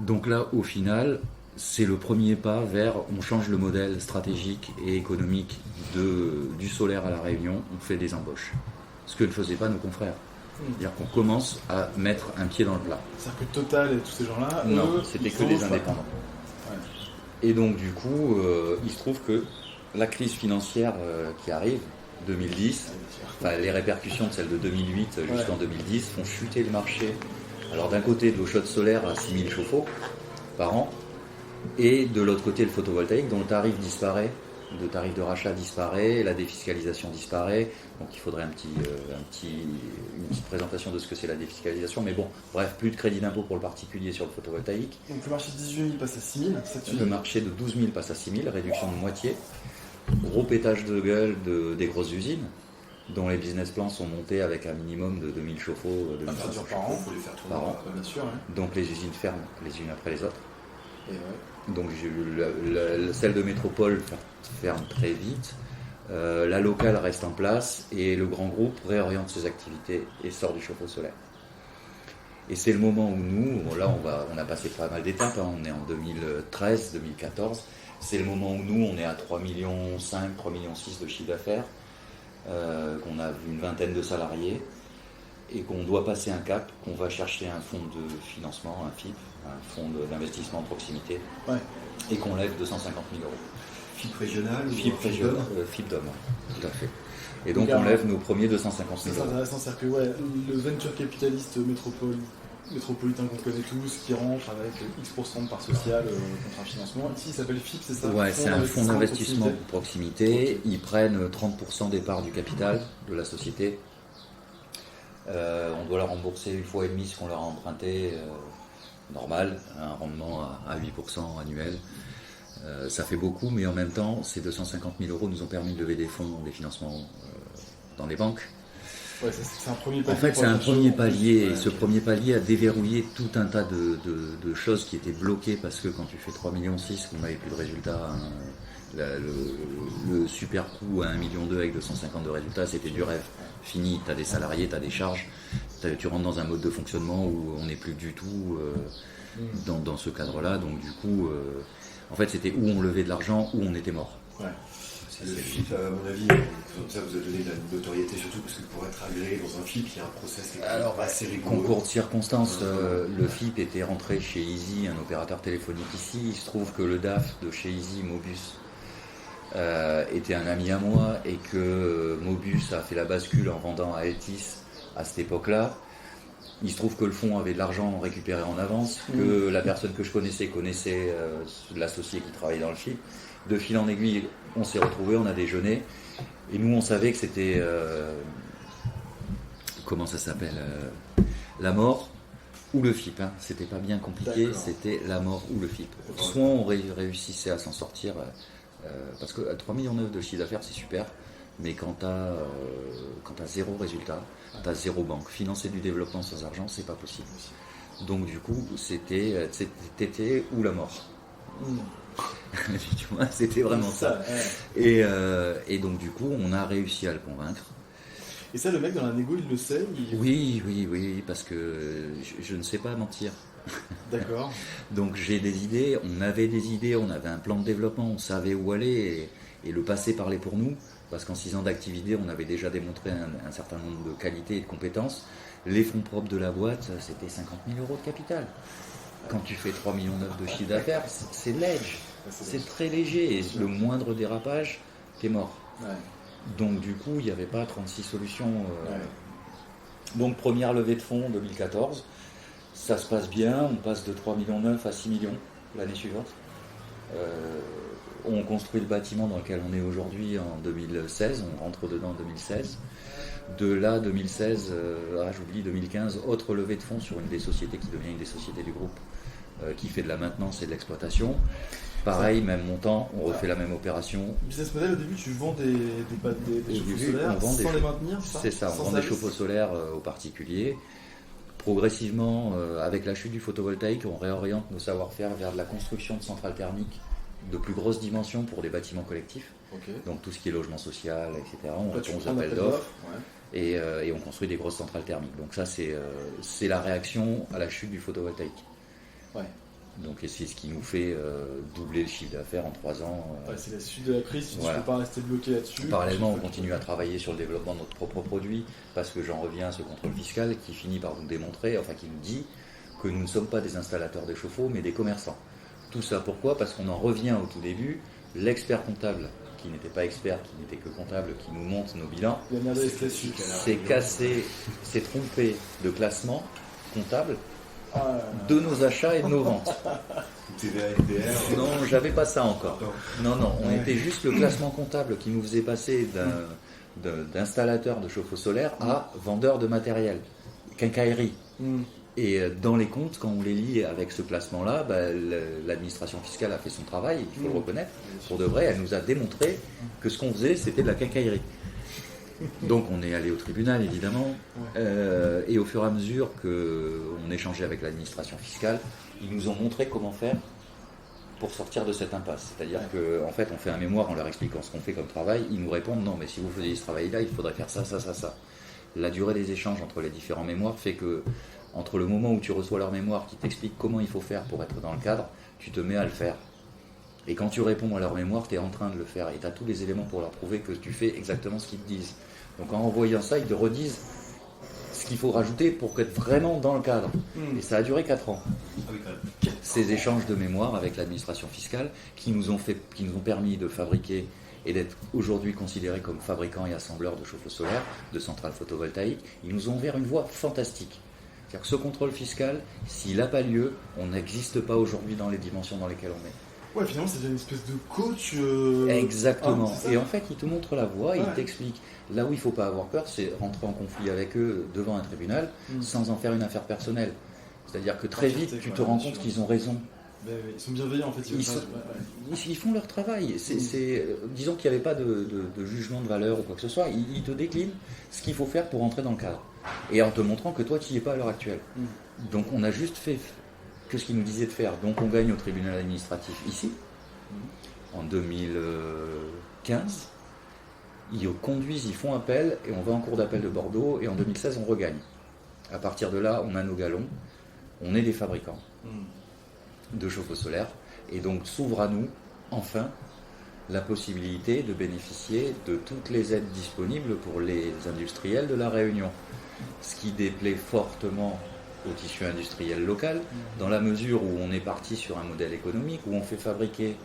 Speaker 3: Donc là, au final, c'est le premier pas vers, on change le modèle stratégique et économique du solaire à la Réunion, on fait des embauches. Ce que ne faisaient pas nos confrères. C'est-à-dire qu'on commence à mettre un pied dans le plat.
Speaker 2: C'est-à-dire que Total et tous ces gens-là,
Speaker 3: non, c'était que des indépendants. Et donc du coup, il se trouve que la crise financière qui arrive, 2010, enfin, les répercussions de celle de 2008 jusqu'en 2010 font chuter le marché. Alors d'un côté de l'eau chaude solaire à 6000 chauffe-eau par an, et de l'autre côté le photovoltaïque dont le tarif disparaît, le tarif de rachat disparaît, la défiscalisation disparaît, donc il faudrait une petite présentation de ce que c'est la défiscalisation, mais bon, bref, plus de crédit d'impôt pour le particulier sur le photovoltaïque.
Speaker 2: Donc le marché de 18 000 passe à 6 000,
Speaker 3: le marché de 12 000 passe à 6 000, réduction de moitié, gros pétage de gueule des grosses usines, dont les business plans sont montés avec un minimum de 2000 chauffe-eau, 2500
Speaker 2: par an,
Speaker 4: Il faut les faire tourner.
Speaker 3: par an.
Speaker 2: bien sûr. Hein.
Speaker 3: Donc les usines ferment les unes après les autres.
Speaker 2: Et ouais.
Speaker 3: Donc celle de métropole ferme très vite, la locale reste en place et le grand groupe réoriente ses activités et sort du chauffe-eau solaire. Et c'est le moment où nous, là on a passé pas mal d'étapes, hein, on est en 2013, 2014, c'est le moment où nous on est à 3,5 millions, 3,6 millions de chiffre d'affaires, qu'on a une vingtaine de salariés et qu'on doit passer un cap, qu'on va chercher un fonds de financement, un FIP, un fonds d'investissement en proximité, et qu'on lève 250 000 euros.
Speaker 4: FIP régional ou
Speaker 3: FIP régional, FIP d'homme, tout à fait. Et donc on lève nos premiers 250 000
Speaker 2: C'est
Speaker 3: euros.
Speaker 2: intéressant, c'est-à-dire que le venture capitaliste métropolitain qu'on connaît tous, qui rentre avec X% de part sociale contre un financement, ici il s'appelle FIP, c'est ça?
Speaker 3: Ouais, c'est un fonds d'investissement de proximité. Ils prennent 30% des parts du capital de la société. On doit leur rembourser une fois et demie ce qu'on leur a emprunté, normal, un rendement à 8% annuel. Ça fait beaucoup, mais en même temps, ces 250 000 euros nous ont permis de lever des fonds, des financements dans les banques.
Speaker 2: Ouais, c'est un premier palier.
Speaker 3: En fait,
Speaker 2: pour
Speaker 3: c'est un
Speaker 2: la
Speaker 3: premier
Speaker 2: chose.
Speaker 3: palier, et
Speaker 2: Ouais,
Speaker 3: ce premier palier a déverrouillé tout un tas de choses qui étaient bloquées parce que quand tu fais 3,6 millions, qu'on n'avait plus de résultats, hein, le super coup à 1,2 million avec 250 de résultats, c'était du rêve. Fini, tu as des salariés, tu as des charges, tu rentres dans un mode de fonctionnement où on n'est plus du tout dans ce cadre-là. Donc du coup, en fait, c'était où on levait de l'argent, où on était mort.
Speaker 2: Ouais.
Speaker 4: Le FIP, à mon avis, comme ça vous a donné de la notoriété, surtout parce que pour être agréé dans un FIP, il y a un process qui est assez rigoureux.
Speaker 3: Concours de circonstances, le FIP était rentré chez Easy, un opérateur téléphonique ici. Il se trouve que le DAF de chez Easy, Mobus, était un ami à moi et que Mobus a fait la bascule en vendant à Altis à cette époque-là. Il se trouve que le fonds avait de l'argent récupéré en avance, que la personne que je connaissait l'associé qui travaillait dans le FIP. De fil en aiguille, on s'est retrouvés, on a déjeuné, et nous on savait que c'était comment ça s'appelle, la mort ou le FIP. Hein. C'était pas bien compliqué, c'était la mort ou le FIP. Soit on réussissait à s'en sortir, parce que 3,9 millions de chiffre d'affaires c'est super, mais quand tu as zéro résultat, tu as zéro banque. Financer du développement sans argent, c'est pas possible. Donc du coup, c'était ou la mort. Tu vois, c'était vraiment ça. Ouais. Et donc du coup, on a réussi à le convaincre.
Speaker 2: Et ça, le mec dans la négo, il le sait
Speaker 3: Oui, parce que je ne sais pas mentir.
Speaker 2: D'accord.
Speaker 3: Donc j'ai des idées, on avait des idées, on avait un plan de développement, on savait où aller, et le passé parlait pour nous, parce qu'en 6 ans d'activité, on avait déjà démontré un certain nombre de qualités et de compétences. Les fonds propres de la boîte, c'était 50 000 euros de capital. Quand tu fais 3,9 millions de chiffre d'affaires, c'est léger, c'est très léger, et le moindre dérapage, t'es mort. Ouais. Donc du coup, il n'y avait pas 36 solutions. Ouais. Donc première levée de fonds 2014, ça se passe bien, on passe de 3,9 millions à 6 millions l'année suivante. On construit le bâtiment dans lequel on est aujourd'hui en 2016, on rentre dedans en 2016. De là, 2016, j'oublie 2015, autre levée de fonds sur une des sociétés qui devient une des sociétés du groupe, qui fait de la maintenance et de l'exploitation. Pareil, même montant, on refait la même opération.
Speaker 2: Business model, au début, tu vends des chauffe-eau solaires sans les maintenir,
Speaker 3: c'est ça, on vend des chauffe-eau solaires aux particuliers. Progressivement, avec la chute du photovoltaïque, on réoriente nos savoir-faire vers de la construction de centrales thermiques de plus grosses dimensions pour des bâtiments collectifs. Okay. Donc tout ce qui est logement social, etc. On répond aux appels d'offres et on construit des grosses centrales thermiques. Donc ça, c'est la réaction à la chute du photovoltaïque. Ouais. Donc c'est ce qui nous fait doubler le chiffre d'affaires en 3 ans.
Speaker 2: C'est la suite de la crise, tu ne peux pas rester bloqué là-dessus.
Speaker 3: Parallèlement, on continue à travailler sur le développement de notre propre produit, parce que j'en reviens à ce contrôle fiscal qui finit par nous démontrer, enfin qui nous dit que nous ne sommes pas des installateurs de chauffe-eau, mais des commerçants. Tout ça pourquoi ? Parce qu'on en revient au tout début, l'expert comptable, qui n'était pas expert, qui n'était que comptable, qui nous monte nos bilans, s'est cassé, s'est trompé de classement comptable de nos achats et de nos ventes. Non, j'avais pas ça encore. Non, on était juste le classement comptable qui nous faisait passer d'installateur de chauffe-eau solaire à vendeur de matériel, quincaillerie. Et dans les comptes, quand on les lit avec ce classement-là, l'administration fiscale a fait son travail, il faut le reconnaître. Pour de vrai, elle nous a démontré que ce qu'on faisait, c'était de la quincaillerie. Donc on est allé au tribunal, évidemment, et au fur et à mesure qu'on échangeait avec l'administration fiscale, ils nous ont montré comment faire pour sortir de cette impasse. C'est-à-dire qu'en fait, on fait un mémoire en leur expliquant ce qu'on fait comme travail, ils nous répondent « Non, mais si vous faisiez ce travail-là, il faudrait faire ça, ça, ça, ça ». La durée des échanges entre les différents mémoires fait que entre le moment où tu reçois leur mémoire qui t'explique comment il faut faire pour être dans le cadre, tu te mets à le faire. Et quand tu réponds à leur mémoire, tu es en train de le faire. Et tu as tous les éléments pour leur prouver que tu fais exactement ce qu'ils te disent. Donc en envoyant ça, ils te redisent ce qu'il faut rajouter pour être vraiment dans le cadre. Et ça a duré 4 ans. Ces échanges de mémoire avec l'administration fiscale qui nous ont permis de fabriquer et d'être aujourd'hui considérés comme fabricants et assembleurs de chauffe-eau solaires, de centrales photovoltaïques, ils nous ont ouvert une voie fantastique. C'est-à-dire que ce contrôle fiscal, s'il n'a pas lieu, on n'existe pas aujourd'hui dans les dimensions dans lesquelles on est.
Speaker 2: Ouais, finalement, c'est une espèce de coach.
Speaker 3: Exactement. Et en fait, il te montre la voie, il t'explique. Là où il ne faut pas avoir peur, c'est rentrer en conflit avec eux devant un tribunal sans en faire une affaire personnelle. C'est-à-dire que très vite, tu te rends compte qu'ils ont raison.
Speaker 2: Ils sont bienveillants en fait.
Speaker 3: Ils font leur travail. Disons qu'il n'y avait pas de jugement de valeur ou quoi que ce soit. Ils te déclinent ce qu'il faut faire pour entrer dans le cadre. Et en te montrant que toi, tu n'y es pas à l'heure actuelle. Donc on a juste fait que ce qu'ils nous disaient de faire. Donc on gagne au tribunal administratif ici, en 2015. Ils conduisent, ils font appel, et on va en cour d'appel de Bordeaux, et en 2016, on regagne. À partir de là, on a nos galons, on est des fabricants de chauffe-eau solaire, et donc s'ouvre à nous, enfin, la possibilité de bénéficier de toutes les aides disponibles pour les industriels de la Réunion. Ce qui déplaît fortement au tissu industriel local, dans la mesure où on est parti sur un modèle économique, où on fait fabriquer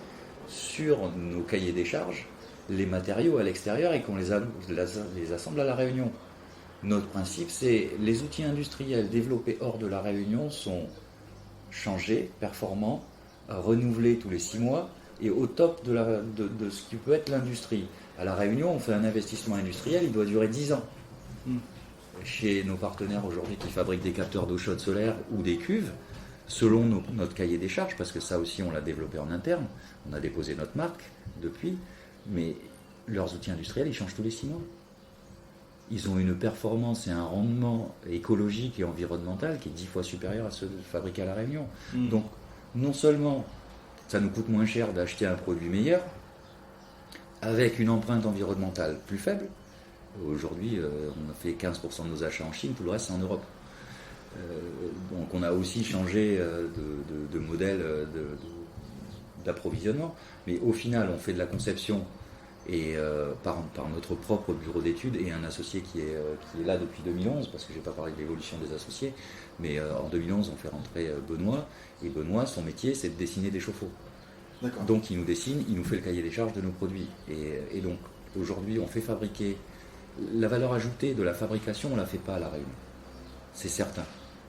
Speaker 3: sur nos cahiers des charges les matériaux à l'extérieur et qu'on les assemble à la Réunion. Notre principe, c'est les outils industriels développés hors de la Réunion sont changés, performants, renouvelés tous les 6 mois et au top de ce qui peut être l'industrie. À la Réunion, on fait un investissement industriel, il doit durer 10 ans. Chez nos partenaires aujourd'hui qui fabriquent des capteurs d'eau chaude solaire ou des cuves, selon notre cahier des charges, parce que ça aussi on l'a développé en interne, on a déposé notre marque depuis, mais leurs outils industriels, ils changent tous les 6 mois. Ils ont une performance et un rendement écologique et environnemental qui est 10 fois supérieur à ceux fabriqués à La Réunion. Donc, non seulement ça nous coûte moins cher d'acheter un produit meilleur, avec une empreinte environnementale plus faible. Aujourd'hui, on a fait 15% de nos achats en Chine, tout le reste c'est en Europe. Donc on a aussi changé de modèle d'approvisionnement, mais au final on fait de la conception et par notre propre bureau d'études et un associé qui est là depuis 2011, parce que je n'ai pas parlé de l'évolution des associés, mais en 2011 on fait rentrer Benoît, et Benoît, son métier c'est de dessiner des chauffe-eau. Donc il nous dessine, il nous fait le cahier des charges de nos produits, et donc aujourd'hui on fait fabriquer. La valeur ajoutée de la fabrication, on ne la fait pas à La Réunion, c'est certain.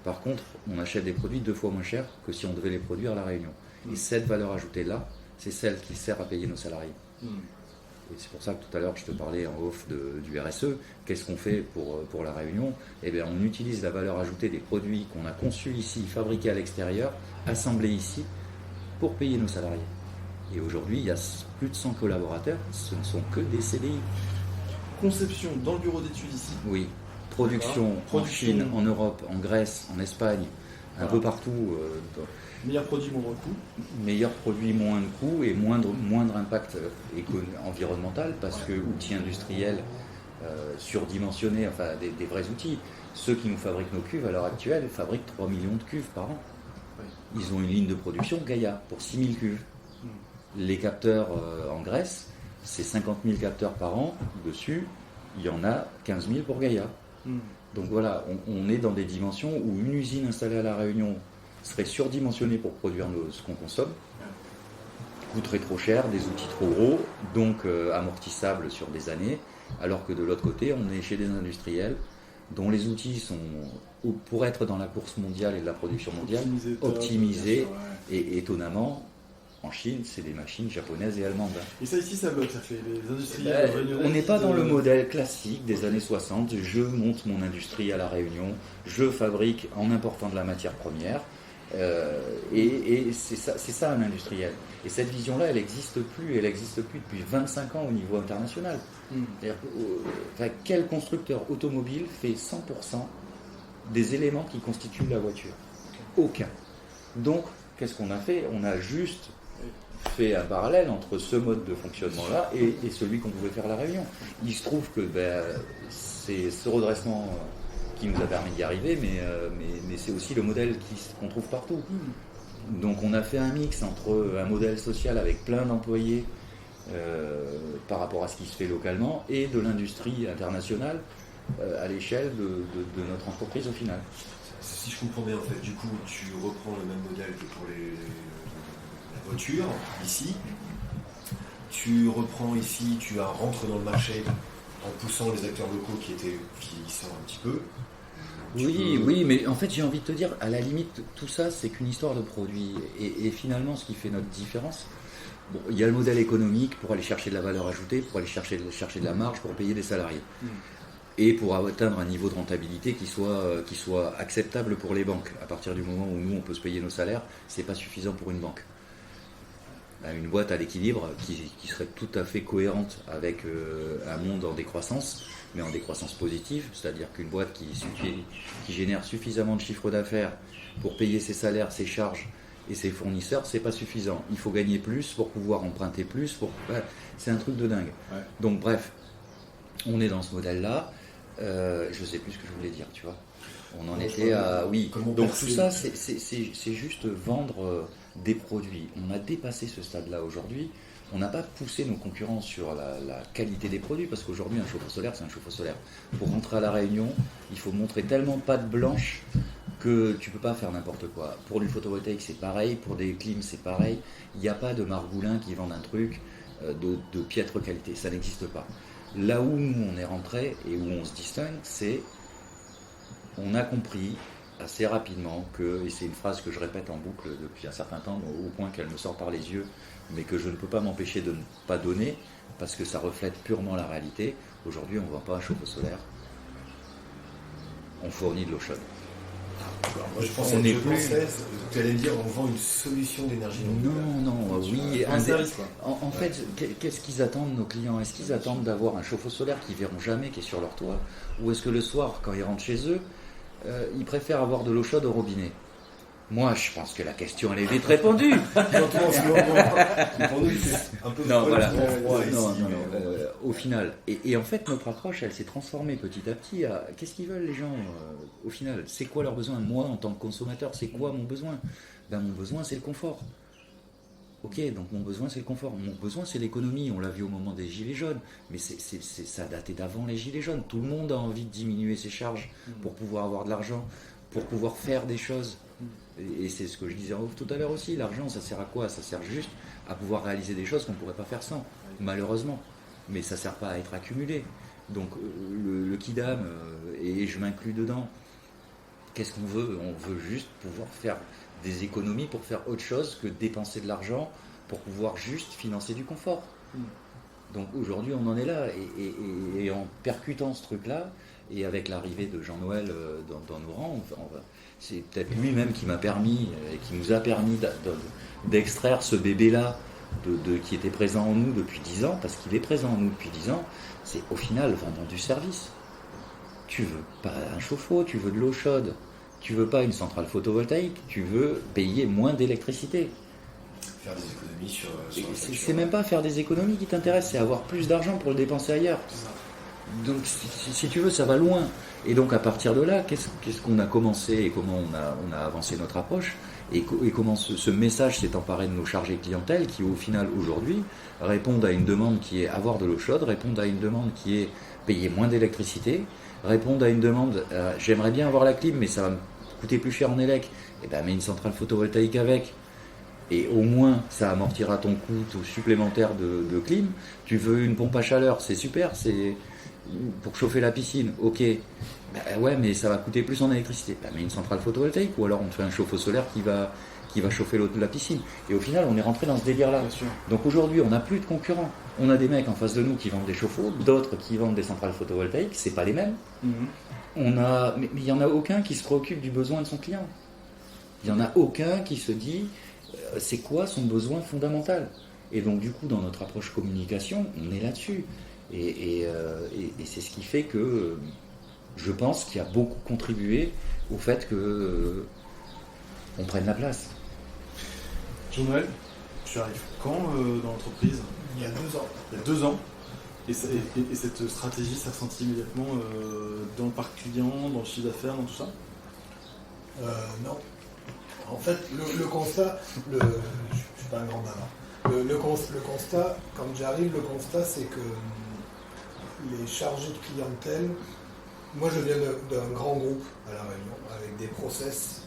Speaker 3: Par contre, on achète des produits 2 fois moins chers que si on devait les produire à La Réunion. Et cette valeur ajoutée-là, c'est celle qui sert à payer nos salariés. Et c'est pour ça que tout à l'heure, je te parlais en off du RSE. Qu'est-ce qu'on fait pour La Réunion ? Eh bien, on utilise la valeur ajoutée des produits qu'on a conçus ici, fabriqués à l'extérieur, assemblés ici, pour payer nos salariés. Et aujourd'hui, il y a plus de 100 collaborateurs, ce ne sont que des CDI.
Speaker 2: Conception dans le bureau d'études ici.
Speaker 3: Oui, production en Chine, en Europe, en Grèce, en Espagne, un peu partout.
Speaker 2: Meilleur produit, moindre coût.
Speaker 3: Meilleur produit, moins de coût et moindre impact environnemental, parce que outils industriels surdimensionnés, enfin des vrais outils. Ceux qui nous fabriquent nos cuves à l'heure actuelle fabriquent 3 millions de cuves par an. Ils ont une ligne de production Gaïa pour 6000 cuves. Les capteurs en Grèce, c'est 50 000 capteurs par an. Dessus, il y en a 15 000 pour Gaïa. Donc voilà, on est dans des dimensions où une usine installée à La Réunion serait surdimensionnée pour produire ce qu'on consomme, coûterait trop cher, des outils trop gros, donc amortissables sur des années, alors que de l'autre côté, on est chez des industriels dont les outils sont, pour être dans la course mondiale et de la production mondiale, optimisés, et étonnamment, en Chine, c'est des machines japonaises et allemandes.
Speaker 2: Et ça ici, ça bloque, c'est-à-dire que les industriels réunionnais...
Speaker 3: On n'est pas dans le modèle classique des années 60, je monte mon industrie à La Réunion, je fabrique en important de la matière première, et c'est ça un industriel. Et cette vision-là, elle n'existe plus depuis 25 ans au niveau international. Quel constructeur automobile fait 100% des éléments qui constituent la voiture ? Aucun. Donc, qu'est-ce qu'on a fait ? On a juste fait un parallèle entre ce mode de fonctionnement-là et celui qu'on pouvait faire à La Réunion. Il se trouve que c'est ce redressement qui nous a permis d'y arriver, mais c'est aussi le modèle qu'on trouve partout. Donc on a fait un mix entre un modèle social avec plein d'employés par rapport à ce qui se fait localement et de l'industrie internationale à l'échelle de notre entreprise au final.
Speaker 4: Si je comprends bien, en fait, du coup, tu reprends le même modèle que pour la voiture, ici. Tu reprends ici, tu rentres dans le marché en poussant les acteurs locaux qui sortent un petit peu.
Speaker 3: Oui, mais en fait, j'ai envie de te dire, à la limite, tout ça, c'est qu'une histoire de produit. Et finalement, ce qui fait notre différence, il y a le modèle économique pour aller chercher de la valeur ajoutée, pour aller chercher de la marge, pour payer des salariés. et pour atteindre un niveau de rentabilité qui soit acceptable pour les banques. À partir du moment où nous, on peut se payer nos salaires, c'est pas suffisant pour une banque. Une boîte à l'équilibre qui serait tout à fait cohérente avec un monde en décroissance, mais en décroissance positive, c'est-à-dire qu'une boîte qui génère suffisamment de chiffre d'affaires pour payer ses salaires, ses charges et ses fournisseurs, c'est pas suffisant. Il faut gagner plus pour pouvoir emprunter plus. C'est un truc de dingue.
Speaker 2: Ouais.
Speaker 3: Donc bref, on est dans ce modèle-là. Je sais plus ce que je voulais dire, tu vois. On en était à... Oui, donc tout ça, c'est juste vendre des produits. On a dépassé ce stade-là aujourd'hui. On n'a pas poussé nos concurrents sur la qualité des produits, parce qu'aujourd'hui, un chauffe-eau solaire, c'est un chauffe-eau solaire. Pour rentrer à La Réunion, il faut montrer tellement patte blanche que tu peux pas faire n'importe quoi. Pour du photovoltaïque, c'est pareil. Pour des clims, c'est pareil. Il n'y a pas de margoulins qui vendent un truc de piètre qualité. Ça n'existe pas. Là où nous, on est rentré et où on se distingue, c'est on a compris assez rapidement que, et c'est une phrase que je répète en boucle depuis un certain temps, au point qu'elle me sort par les yeux, mais que je ne peux pas m'empêcher de ne pas donner, parce que ça reflète purement la réalité. Aujourd'hui, on ne vend pas un chauffe-eau solaire, on fournit de l'eau chaude.
Speaker 4: Alors, moi, je pensais que tu allais me dire on vend une solution d'énergie renouvelable.
Speaker 3: Non, oui.
Speaker 2: Un service, quoi.
Speaker 3: En fait, qu'est-ce qu'ils attendent, nos clients? Est-ce qu'ils attendent d'avoir un chauffe-eau solaire qu'ils verront jamais, qui est sur leur toit? Ou est-ce que le soir, quand ils rentrent chez eux, ils préfèrent avoir de l'eau chaude au robinet? Moi, je pense que la question, elle est vite répondue.
Speaker 4: Surtout en ce moment. Pour nous, c'est un peu froid ici.
Speaker 3: Au final. Et en fait, notre approche, elle s'est transformée petit à petit à qu'est-ce qu'ils veulent les gens au final? C'est quoi leur besoin? Moi, en tant que consommateur, c'est quoi mon besoin? Mon besoin, c'est le confort. Ok, donc mon besoin, c'est le confort. Mon besoin, c'est l'économie. On l'a vu au moment des gilets jaunes. Mais ça datait d'avant les gilets jaunes. Tout le monde a envie de diminuer ses charges pour pouvoir avoir de l'argent, pour pouvoir faire des choses. Et c'est ce que je disais tout à l'heure aussi. L'argent, ça sert à quoi? Ça sert juste à pouvoir réaliser des choses qu'on ne pourrait pas faire sans, malheureusement. Mais ça ne sert pas à être accumulé. Donc le Kidam, et je m'inclus dedans, qu'est-ce qu'on veut? On veut juste pouvoir faire des économies pour faire autre chose que dépenser de l'argent pour pouvoir juste financer du confort. Donc aujourd'hui, on en est là. Et en percutant ce truc-là, et avec l'arrivée de Jean-Noël dans nos rangs, c'est peut-être lui-même qui m'a permis, et qui nous a permis d'extraire ce bébé-là qui était présent en nous depuis 10 ans, parce qu'il est présent en nous depuis 10 ans. C'est au final vendant du service. Tu veux pas un chauffe-eau, tu veux de l'eau chaude, tu veux pas une centrale photovoltaïque, tu veux payer moins d'électricité.
Speaker 4: Faire des économies sur
Speaker 3: c'est même pas faire des économies qui t'intéresse, c'est avoir plus d'argent pour le dépenser ailleurs. Donc si tu veux, ça va loin. Et donc à partir de là, qu'est-ce qu'on a commencé et comment on a avancé notre approche et comment ce message s'est emparé de nos chargés clientèle qui au final aujourd'hui répondent à une demande qui est avoir de l'eau chaude, répondent à une demande qui est payer moins d'électricité, répondent à une demande j'aimerais bien avoir la clim mais ça va me coûter plus cher en élec, et ben mets une centrale photovoltaïque avec. Et au moins, ça amortira ton coût supplémentaire de clim. Tu veux une pompe à chaleur, c'est super, c'est pour chauffer la piscine, ok. Ouais, mais ça va coûter plus en électricité. Mais une centrale photovoltaïque, ou alors on te fait un chauffe-eau solaire qui va chauffer la piscine. Et au final, on est rentré dans ce délire-là. Donc aujourd'hui, on n'a plus de concurrents. On a des mecs en face de nous qui vendent des chauffe-eau, d'autres qui vendent des centrales photovoltaïques, c'est pas les mêmes. Mais il n'y en a aucun qui se préoccupe du besoin de son client. Il n'y en a aucun qui se dit c'est quoi son besoin fondamental. Et donc du coup dans notre approche communication on est là-dessus et c'est ce qui fait que je pense qu'il a beaucoup contribué au fait que on prenne la place.
Speaker 2: Jean-Noël, tu arrives quand dans l'entreprise?
Speaker 5: Il y a 2 ans.
Speaker 2: Il y a 2 ans. Et cette stratégie s'est ressentie immédiatement dans le parc client, dans le chiffre d'affaires, dans tout ça?
Speaker 5: Non. En fait, le constat, je ne suis pas un grand bavard. Le constat, quand j'arrive, le constat c'est que les chargés de clientèle, moi je viens d'un grand groupe à La Réunion, avec des process,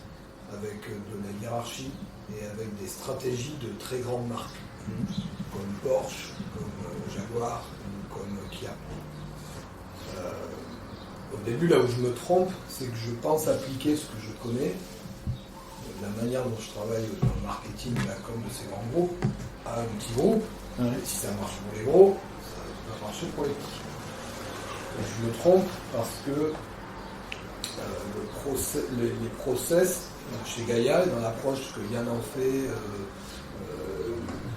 Speaker 5: avec de la hiérarchie et avec des stratégies de très grandes marques, comme Porsche, comme Jaguar, comme Kia. Au début, là où je me trompe, c'est que je pense appliquer ce que je connais, la manière dont je travaille dans le marketing et la com de ces grands groupes, à un petit groupe. Et si ça marche pour les gros, ça va marcher pour les petits. je me trompe parce que les process chez Gaïa, dans l'approche que Yann en fait,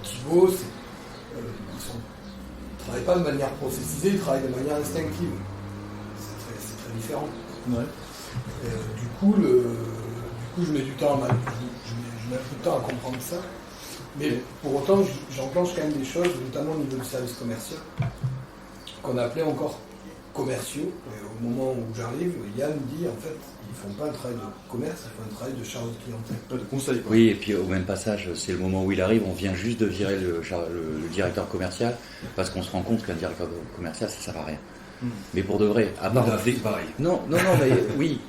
Speaker 5: Thibaut, ils ne travaillent pas de manière processisée, ils travaillent de manière instinctive. C'est très différent.
Speaker 2: Ouais.
Speaker 5: Du coup, je mets du temps je mets beaucoup de temps à comprendre ça. Mais pour autant, j'enclenche quand même des choses, notamment au niveau du service commercial, qu'on appelait encore commerciaux. Et au moment où j'arrive, Yann dit en fait, ils font pas un travail de commerce, ils font un travail de charge de clientèle.
Speaker 2: Pas de conseil, quoi.
Speaker 3: Oui, et puis au même passage, c'est le moment où il arrive, on vient juste de virer le directeur commercial, parce qu'on se rend compte qu'un directeur commercial, ça sert à rien. Mais pour de vrai, à part...
Speaker 4: C'est pareil.
Speaker 3: Non, mais oui,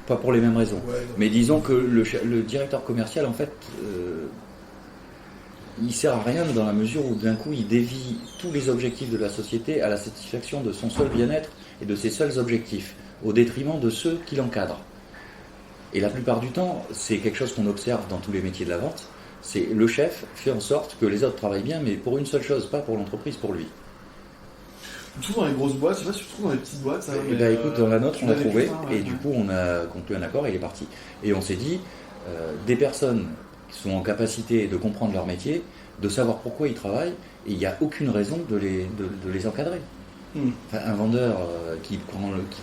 Speaker 3: pas pour les mêmes raisons.
Speaker 5: Ouais,
Speaker 3: Mais disons que le directeur commercial, en fait, il sert à rien dans la mesure où d'un coup, il dévie tous les objectifs de la société à la satisfaction de son seul bien-être et de ses seuls objectifs, au détriment de ceux qui l'encadrent. Et la plupart du temps, c'est quelque chose qu'on observe dans tous les métiers de la vente, c'est le chef fait en sorte que les autres travaillent bien, mais pour une seule chose, pas pour l'entreprise, pour lui.
Speaker 2: Surtout dans les grosses boîtes, je sais pas si tu trouves dans les petites boîtes. Ça,
Speaker 3: Et bah écoute, dans la nôtre, on a trouvé,
Speaker 2: ouais,
Speaker 3: et du coup, on a conclu un accord et il est parti. Et on s'est dit, des personnes qui sont en capacité de comprendre leur métier, de savoir pourquoi ils travaillent, et il n'y a aucune raison de les encadrer. Enfin, un vendeur qui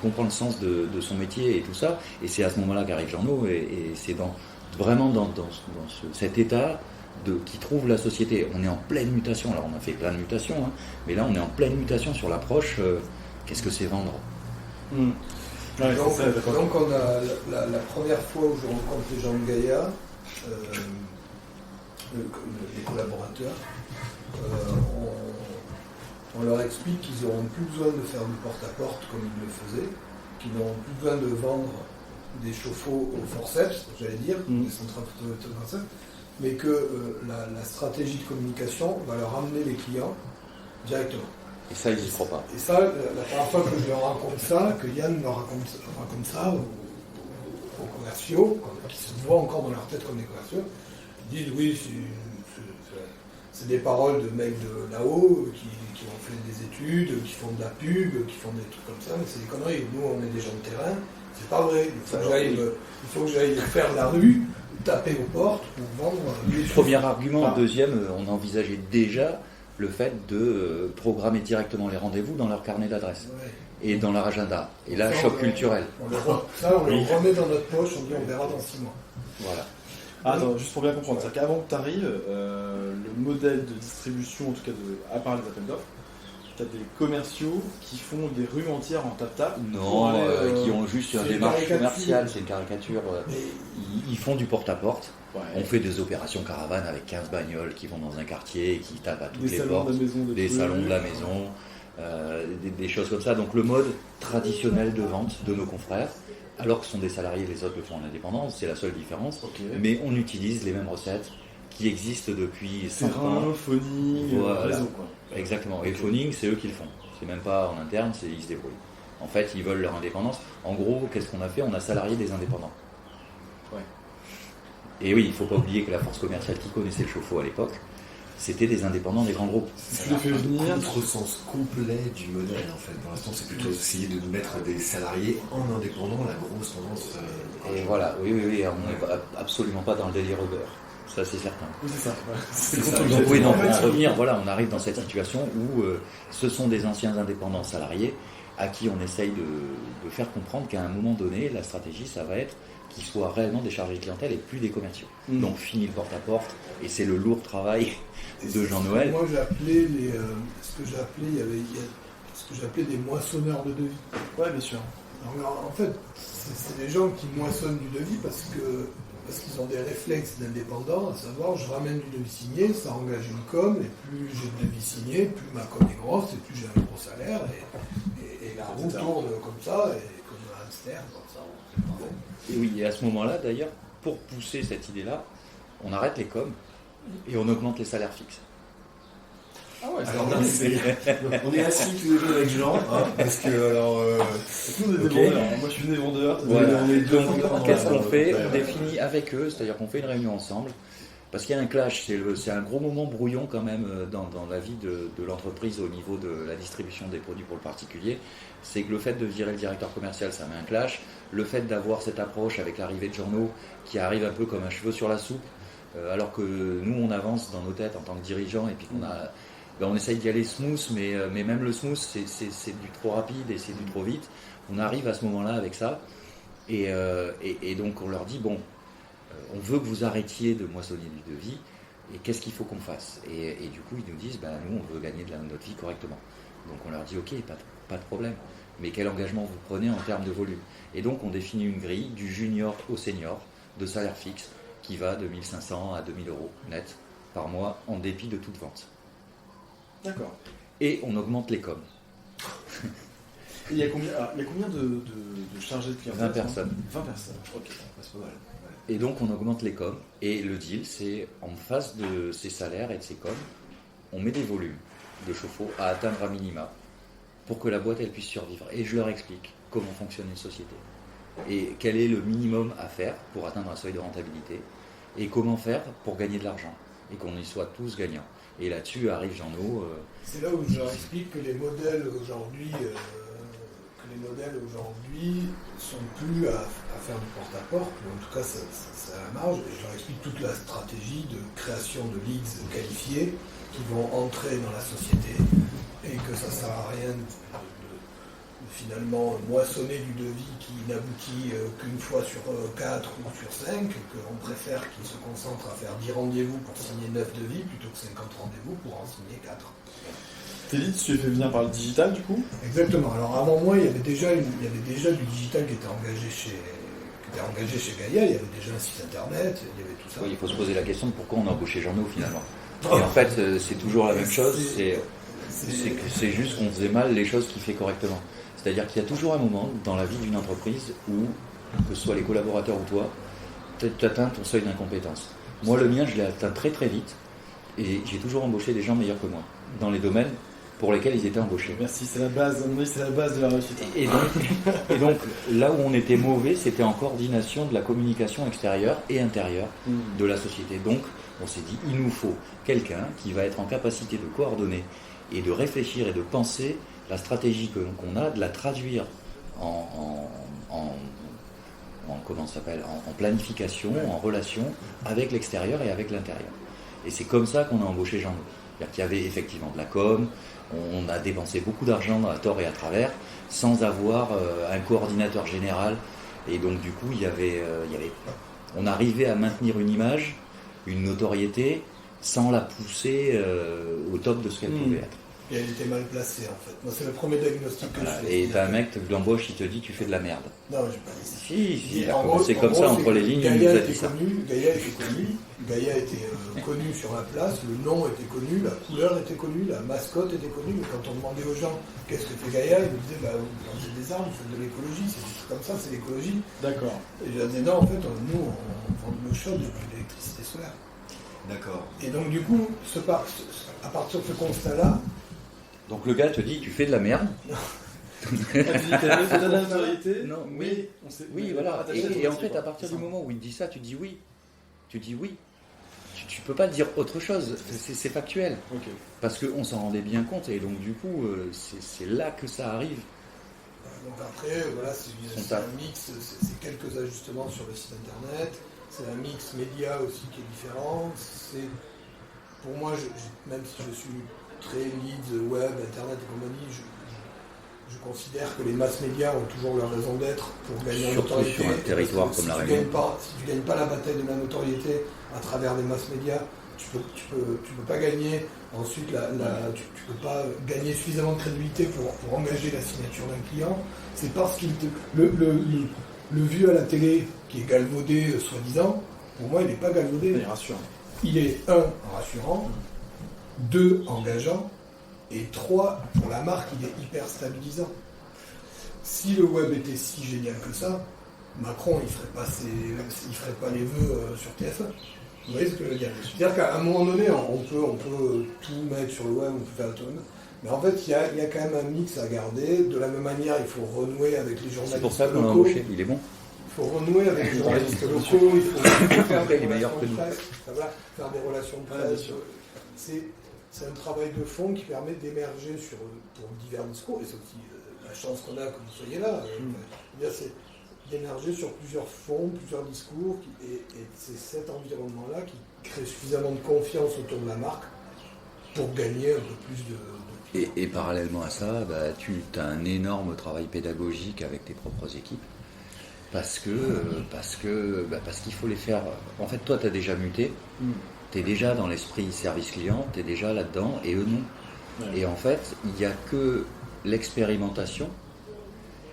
Speaker 3: comprend le sens de son métier et tout ça, et c'est à ce moment-là qu'arrive Jean-No, et c'est vraiment dans cet état qui trouve la société. On est en pleine mutation, alors on a fait plein de mutations, hein, mais là on est en pleine mutation sur l'approche, qu'est-ce que c'est vendre?
Speaker 2: Ouais,
Speaker 5: donc,
Speaker 2: c'est ça, d'accord.
Speaker 5: donc on a la première fois où je rencontre les gens de Gaïa, les collaborateurs, on leur explique qu'ils n'auront plus besoin de faire du porte-à-porte comme ils le faisaient, qu'ils n'auront plus besoin de vendre des chauffe-eau au forceps, j'allais dire, des centrales photovoltaïques, mais que la stratégie de communication va leur amener les clients directement.
Speaker 3: Et ça, ils n'y croient pas.
Speaker 5: Et ça, la première fois que je leur raconte ça, que Yann leur raconte ça aux commerciaux, qui se voient encore dans leur tête comme des commerciaux, ils disent oui, c'est des paroles de mecs de là-haut qui ont fait des études, qui font de la pub, qui font des trucs comme ça, mais c'est des conneries. Nous, on est des gens de terrain, c'est pas vrai. Il faut que j'aille faire la rue, taper aux portes pour vendre des
Speaker 3: Premier argument. Deuxième, on envisageait déjà le fait de programmer directement les rendez-vous dans leur carnet d'adresse et dans leur agenda. Et là, choc culturel.
Speaker 5: On le remet dans notre poche, on dit on verra dans 6 mois.
Speaker 3: Voilà.
Speaker 2: Attends, juste pour bien comprendre, c'est qu'avant que tu arrives, le modèle de distribution, en tout cas à part les appels d'offres, tu as des commerciaux qui font des rues entières en tap-tap.
Speaker 3: Non, qui ont juste une démarche commerciale, c'est une caricature. Ils font du porte-à-porte. Ouais. On fait des opérations caravanes avec 15 bagnoles qui vont dans un quartier et qui tapent à toutes les portes, des salons de la maison, des choses comme ça. Donc le mode traditionnel de vente de nos confrères, alors que ce sont des salariés, les autres le font en indépendance, c'est la seule différence. Okay. Mais on utilise les mêmes recettes qui existent depuis 5 ans.
Speaker 2: Phoning,
Speaker 3: voilà.
Speaker 2: Réseau, quoi.
Speaker 3: Exactement. Et Phoning, c'est eux qui le font. C'est même pas en interne, ils se débrouillent. En fait, ils veulent leur indépendance. En gros, qu'est-ce qu'on a fait? On a salarié des indépendants.
Speaker 2: Ouais.
Speaker 3: Et oui, il ne faut pas oublier que la force commerciale qui connaissait le chauffe-eau à l'époque, c'était des indépendants des grands groupes.
Speaker 2: C'est un
Speaker 4: contresens complet du modèle en fait. Pour l'instant, c'est plutôt essayer de mettre des salariés en indépendant, la grosse tendance.
Speaker 3: Et voilà, oui, on n'est absolument pas dans le délire Uber. Ça, c'est certain.
Speaker 2: Oui, c'est ça.
Speaker 3: Donc, oui, non, pour en revenir, voilà, on arrive dans cette situation où ce sont des anciens indépendants salariés à qui on essaye de faire comprendre qu'à un moment donné, la stratégie, ça va être qu'ils soient réellement des chargés de clientèle et plus des commerciaux. Donc fini le porte-à-porte, et c'est le lourd travail de Jean-Noël.
Speaker 5: Moi j'ai appelé ce que j'ai appelé des moissonneurs de devis.
Speaker 2: Ouais, bien sûr.
Speaker 5: Alors, en fait, c'est des gens qui moissonnent du devis parce qu'ils ont des réflexes d'indépendants, à savoir je ramène du devis signé, ça engage une com, et plus j'ai de devis signé, plus ma com est grosse, et plus j'ai un gros salaire, et la roue tourne comme ça, et comme un hamster, comme ça.
Speaker 3: Et oui, et à ce moment-là, d'ailleurs, pour pousser cette idée-là, on arrête les coms et on augmente les salaires fixes.
Speaker 2: Ah ouais,
Speaker 4: alors, on est assis tous les deux avec Jean, parce que alors.
Speaker 2: Nous, on est des vendeurs. Moi, je suis des vendeurs.
Speaker 3: Voilà. Donc, qu'est-ce qu'on fait? On définit avec eux, c'est-à-dire qu'on fait une réunion ensemble. Parce qu'il y a un clash, c'est un gros moment brouillon quand même dans la vie de l'entreprise au niveau de la distribution des produits pour le particulier. C'est que le fait de virer le directeur commercial, ça met un clash. Le fait d'avoir cette approche avec l'arrivée de Jeannot qui arrive un peu comme un cheveu sur la soupe, alors que nous on avance dans nos têtes en tant que dirigeants et puis on essaye d'y aller smooth, mais même le smooth c'est du trop rapide et c'est du trop vite. On arrive à ce moment-là avec ça et donc on leur dit bon, on veut que vous arrêtiez de moissonner du devis et qu'est-ce qu'il faut qu'on fasse et du coup ils nous disent nous on veut gagner de notre vie correctement. Donc on leur dit ok, pas de problème, mais quel engagement vous prenez en termes de volume? Et donc on définit une grille du junior au senior de salaire fixe qui va de 1500 à 2000 euros net par mois en dépit de toute vente.
Speaker 2: D'accord.
Speaker 3: Et on augmente les coms.
Speaker 2: Il y a combien de chargés de clientèle?
Speaker 3: 20 personnes.
Speaker 2: 20 personnes, ok,
Speaker 4: C'est pas mal.
Speaker 3: Et donc on augmente les coms. Et le deal, c'est en face de ces salaires et de ces coms, on met des volumes de chauffe-eau à atteindre à minima pour que la boîte elle puisse survivre. Et je leur explique comment fonctionne une société et quel est le minimum à faire pour atteindre un seuil de rentabilité et comment faire pour gagner de l'argent et qu'on y soit tous gagnants. Et là-dessus arrive Jeannot.
Speaker 5: C'est là où je leur explique que les modèles aujourd'hui sont plus à faire du porte-à-porte, mais en tout cas ça a la marge. Et je leur explique toute la stratégie de création de leads qualifiés qui vont entrer dans la société et que ça ne sert à rien de finalement moissonner du devis qui n'aboutit qu'une fois sur 4 ou sur 5, qu'on préfère qu'ils se concentrent à faire 10 rendez-vous pour signer 9 devis plutôt que 50 rendez-vous pour en signer 4.
Speaker 2: Tes leads, tu les fais venir par le digital du coup?
Speaker 5: Exactement. Alors avant moi, il y avait déjà du digital qui était engagé chez Gaïa, il y avait déjà un site internet, il y avait tout ça.
Speaker 3: Il faut se poser la question de pourquoi on a embauché Jeannot finalement. Et en fait, c'est toujours la même chose, c'est juste qu'on faisait mal les choses qu'il fait correctement. C'est-à-dire qu'il y a toujours un moment dans la vie d'une entreprise où, que ce soit les collaborateurs ou toi, tu atteins ton seuil d'incompétence. Moi, le mien, je l'ai atteint très très vite et j'ai toujours embauché des gens meilleurs que moi dans les domaines pour lesquels ils étaient embauchés.
Speaker 2: Merci, c'est la base, c'est la base de la réussite.
Speaker 3: Et donc, là où on était mauvais, c'était en coordination de la communication extérieure et intérieure de la société. Donc, on s'est dit, il nous faut quelqu'un qui va être en capacité de coordonner et de réfléchir et de penser la stratégie qu'on a, de la traduire en planification, en relation avec l'extérieur et avec l'intérieur. Et c'est comme ça qu'on a embauché Jean-Loup. C'est-à-dire qu'il y avait effectivement de la com, on a dépensé beaucoup d'argent à tort et à travers, sans avoir un coordinateur général. Et donc du coup, on arrivait à maintenir une image, une notoriété, sans la pousser au top de ce qu'elle pouvait être.
Speaker 5: Et elle était mal placée en fait. Moi c'est le premier diagnostic que je fais.
Speaker 3: Et t'as un mec, tu l'embauches, il te dit tu fais de la merde.
Speaker 5: Non, j'ai pas dit ça.
Speaker 3: Si, c'est comme ça entre les lignes, il nous a dit ça.
Speaker 5: Gaïa était connu sur la place, le nom était connu, la couleur était connue, la mascotte était connue, mais quand on demandait aux gens qu'est-ce que fait Gaïa, ils nous disaient vous lancez des armes, vous faites de l'écologie, c'est comme ça, c'est l'écologie.
Speaker 2: D'accord.
Speaker 5: Et je leur disais non, en fait, nous on vend de l'eau chaude et de l'électricité solaire.
Speaker 4: D'accord.
Speaker 5: Et donc du coup, à partir de ce constat-là,
Speaker 3: donc le gars te dit tu fais de la merde.
Speaker 2: Tu dis t'as de la notoriété.
Speaker 3: Non,
Speaker 2: oui,
Speaker 3: voilà. Et en fait, à partir du moment où il te dit ça, tu dis oui. Tu dis oui. Tu peux pas dire autre chose. C'est factuel.
Speaker 2: Okay.
Speaker 3: Parce qu'on s'en rendait bien compte. Et donc du coup, c'est là que ça arrive.
Speaker 5: Donc après, voilà, c'est un mix, c'est quelques ajustements sur le site internet. C'est un mix média aussi qui est différent. Pour moi, même si je suis très leads, web, internet et compagnie, je considère que les masses médias ont toujours leur raison d'être pour gagner en notoriété.
Speaker 3: Surtout sur un territoire comme la Réunion.
Speaker 5: Si tu ne gagnes pas la bataille de la notoriété à travers les masses médias, tu peux pas gagner. Ensuite, tu peux pas gagner suffisamment de crédibilité pour engager la signature d'un client. C'est parce qu'il le vu à la télé qui est galvaudé, soi-disant, pour moi, il n'est pas galvaudé.
Speaker 2: Il est rassurant.
Speaker 5: Il est 1 rassurant, 2 engageant, et 3 pour la marque, il est hyper stabilisant. Si le web était si génial que ça, Macron il ferait pas les vœux sur TF1. Vous voyez ce que je veux dire? C'est-à-dire qu'à un moment donné, on peut tout mettre sur le web, on peut faire tout. Mais en fait, il y a quand même un mix à garder. De la même manière, il faut renouer avec les journalistes.
Speaker 3: C'est pour ça qu'on l'a embauché, il est bon.
Speaker 5: faut renouer avec les journalistes locaux, il faut faire des
Speaker 3: Les meilleurs
Speaker 5: relations de
Speaker 3: que nous.
Speaker 5: presse, voilà, faire des relations de
Speaker 2: Ouais, bien
Speaker 5: presse.
Speaker 2: sûr.
Speaker 5: C'est un travail de fond qui permet d'émerger pour divers discours, et c'est aussi la chance qu'on a que vous soyez là. C'est d'émerger sur plusieurs fonds, plusieurs discours, et c'est cet environnement-là qui crée suffisamment de confiance autour de la marque pour gagner un peu plus de...
Speaker 3: Et parallèlement à ça, tu as un énorme travail pédagogique avec tes propres équipes. Parce qu'il faut les faire. En fait, toi, tu as déjà muté, tu es déjà dans l'esprit service client, tu es déjà là-dedans, et eux non.
Speaker 2: Ouais.
Speaker 3: Et en fait, il n'y a que l'expérimentation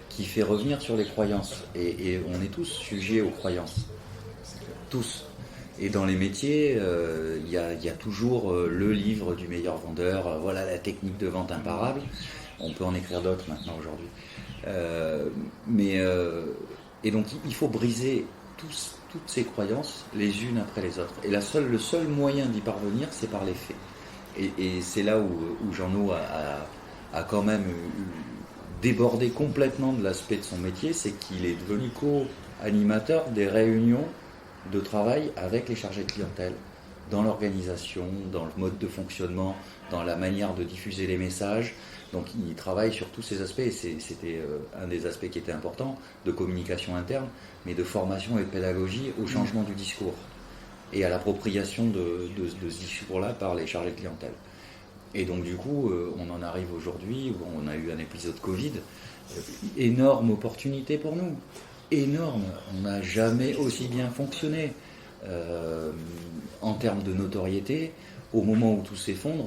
Speaker 3: qui fait revenir sur les croyances. Et on est tous sujets aux croyances. Tous. Et dans les métiers, il y a toujours le livre du meilleur vendeur, voilà la technique de vente imparable. On peut en écrire d'autres maintenant aujourd'hui. Et donc il faut briser toutes ces croyances les unes après les autres. Et le seul moyen d'y parvenir, c'est par les faits. Et c'est là où Jean-No a quand même débordé complètement de l'aspect de son métier, c'est qu'il est devenu co-animateur des réunions de travail avec les chargés de clientèle, dans l'organisation, dans le mode de fonctionnement, dans la manière de diffuser les messages. Donc il travaille sur tous ces aspects, et c'était un des aspects qui était important, de communication interne, mais de formation et de pédagogie au changement du discours et à l'appropriation de ce discours-là par les chargés de clientèle. Et donc du coup, on en arrive aujourd'hui, on a eu un épisode Covid, énorme opportunité pour nous. Énorme, on n'a jamais aussi bien fonctionné en termes de notoriété. Au moment où tout s'effondre,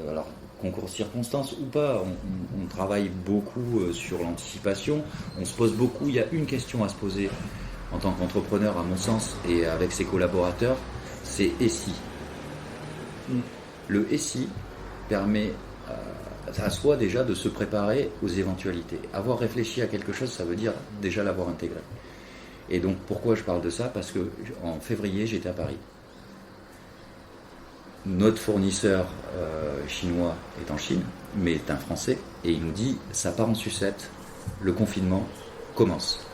Speaker 3: alors concours de circonstances ou pas, on travaille beaucoup sur l'anticipation, on se pose beaucoup, il y a une question à se poser en tant qu'entrepreneur à mon sens et avec ses collaborateurs, c'est « et si ». Le « et si » permet à soi déjà de se préparer aux éventualités. Avoir réfléchi à quelque chose, ça veut dire déjà l'avoir intégré. Et donc pourquoi je parle de ça ? Parce que en février, j'étais à Paris. Notre fournisseur chinois est en Chine, mais est un Français, et il nous dit ça part en sucette, le confinement commence.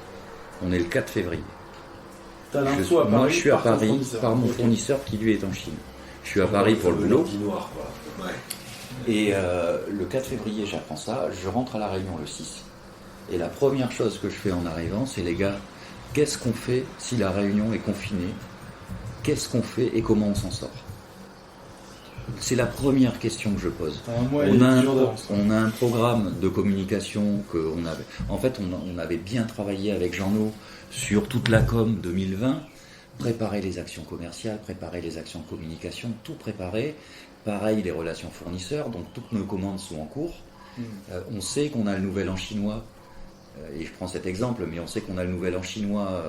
Speaker 3: On est le 4 février.
Speaker 2: T'as l'info à Paris,
Speaker 3: moi, je suis à
Speaker 2: par ton
Speaker 3: Paris
Speaker 2: fournisseur.
Speaker 3: par mon fournisseur qui lui est en Chine. Je suis à Paris pour le boulot.
Speaker 4: Noir, quoi. Ouais.
Speaker 3: Et le 4 février, j'apprends ça, je rentre à La Réunion le 6. Et la première chose que je fais en arrivant, c'est les gars, qu'est-ce qu'on fait si La Réunion est confinée ? Qu'est-ce qu'on fait et comment on s'en sort ? C'est la première question que je pose.
Speaker 2: T'as un mois et 10 jours d'avance.
Speaker 3: On a un programme de communication qu'on avait. En fait, on avait bien travaillé avec Jean-No sur toute la com 2020, préparer les actions commerciales, préparer les actions de communication, tout préparer. Pareil, les relations fournisseurs, donc toutes nos commandes sont en cours. On sait qu'on a le nouvel an chinois, et je prends cet exemple, mais on sait qu'on a le nouvel an chinois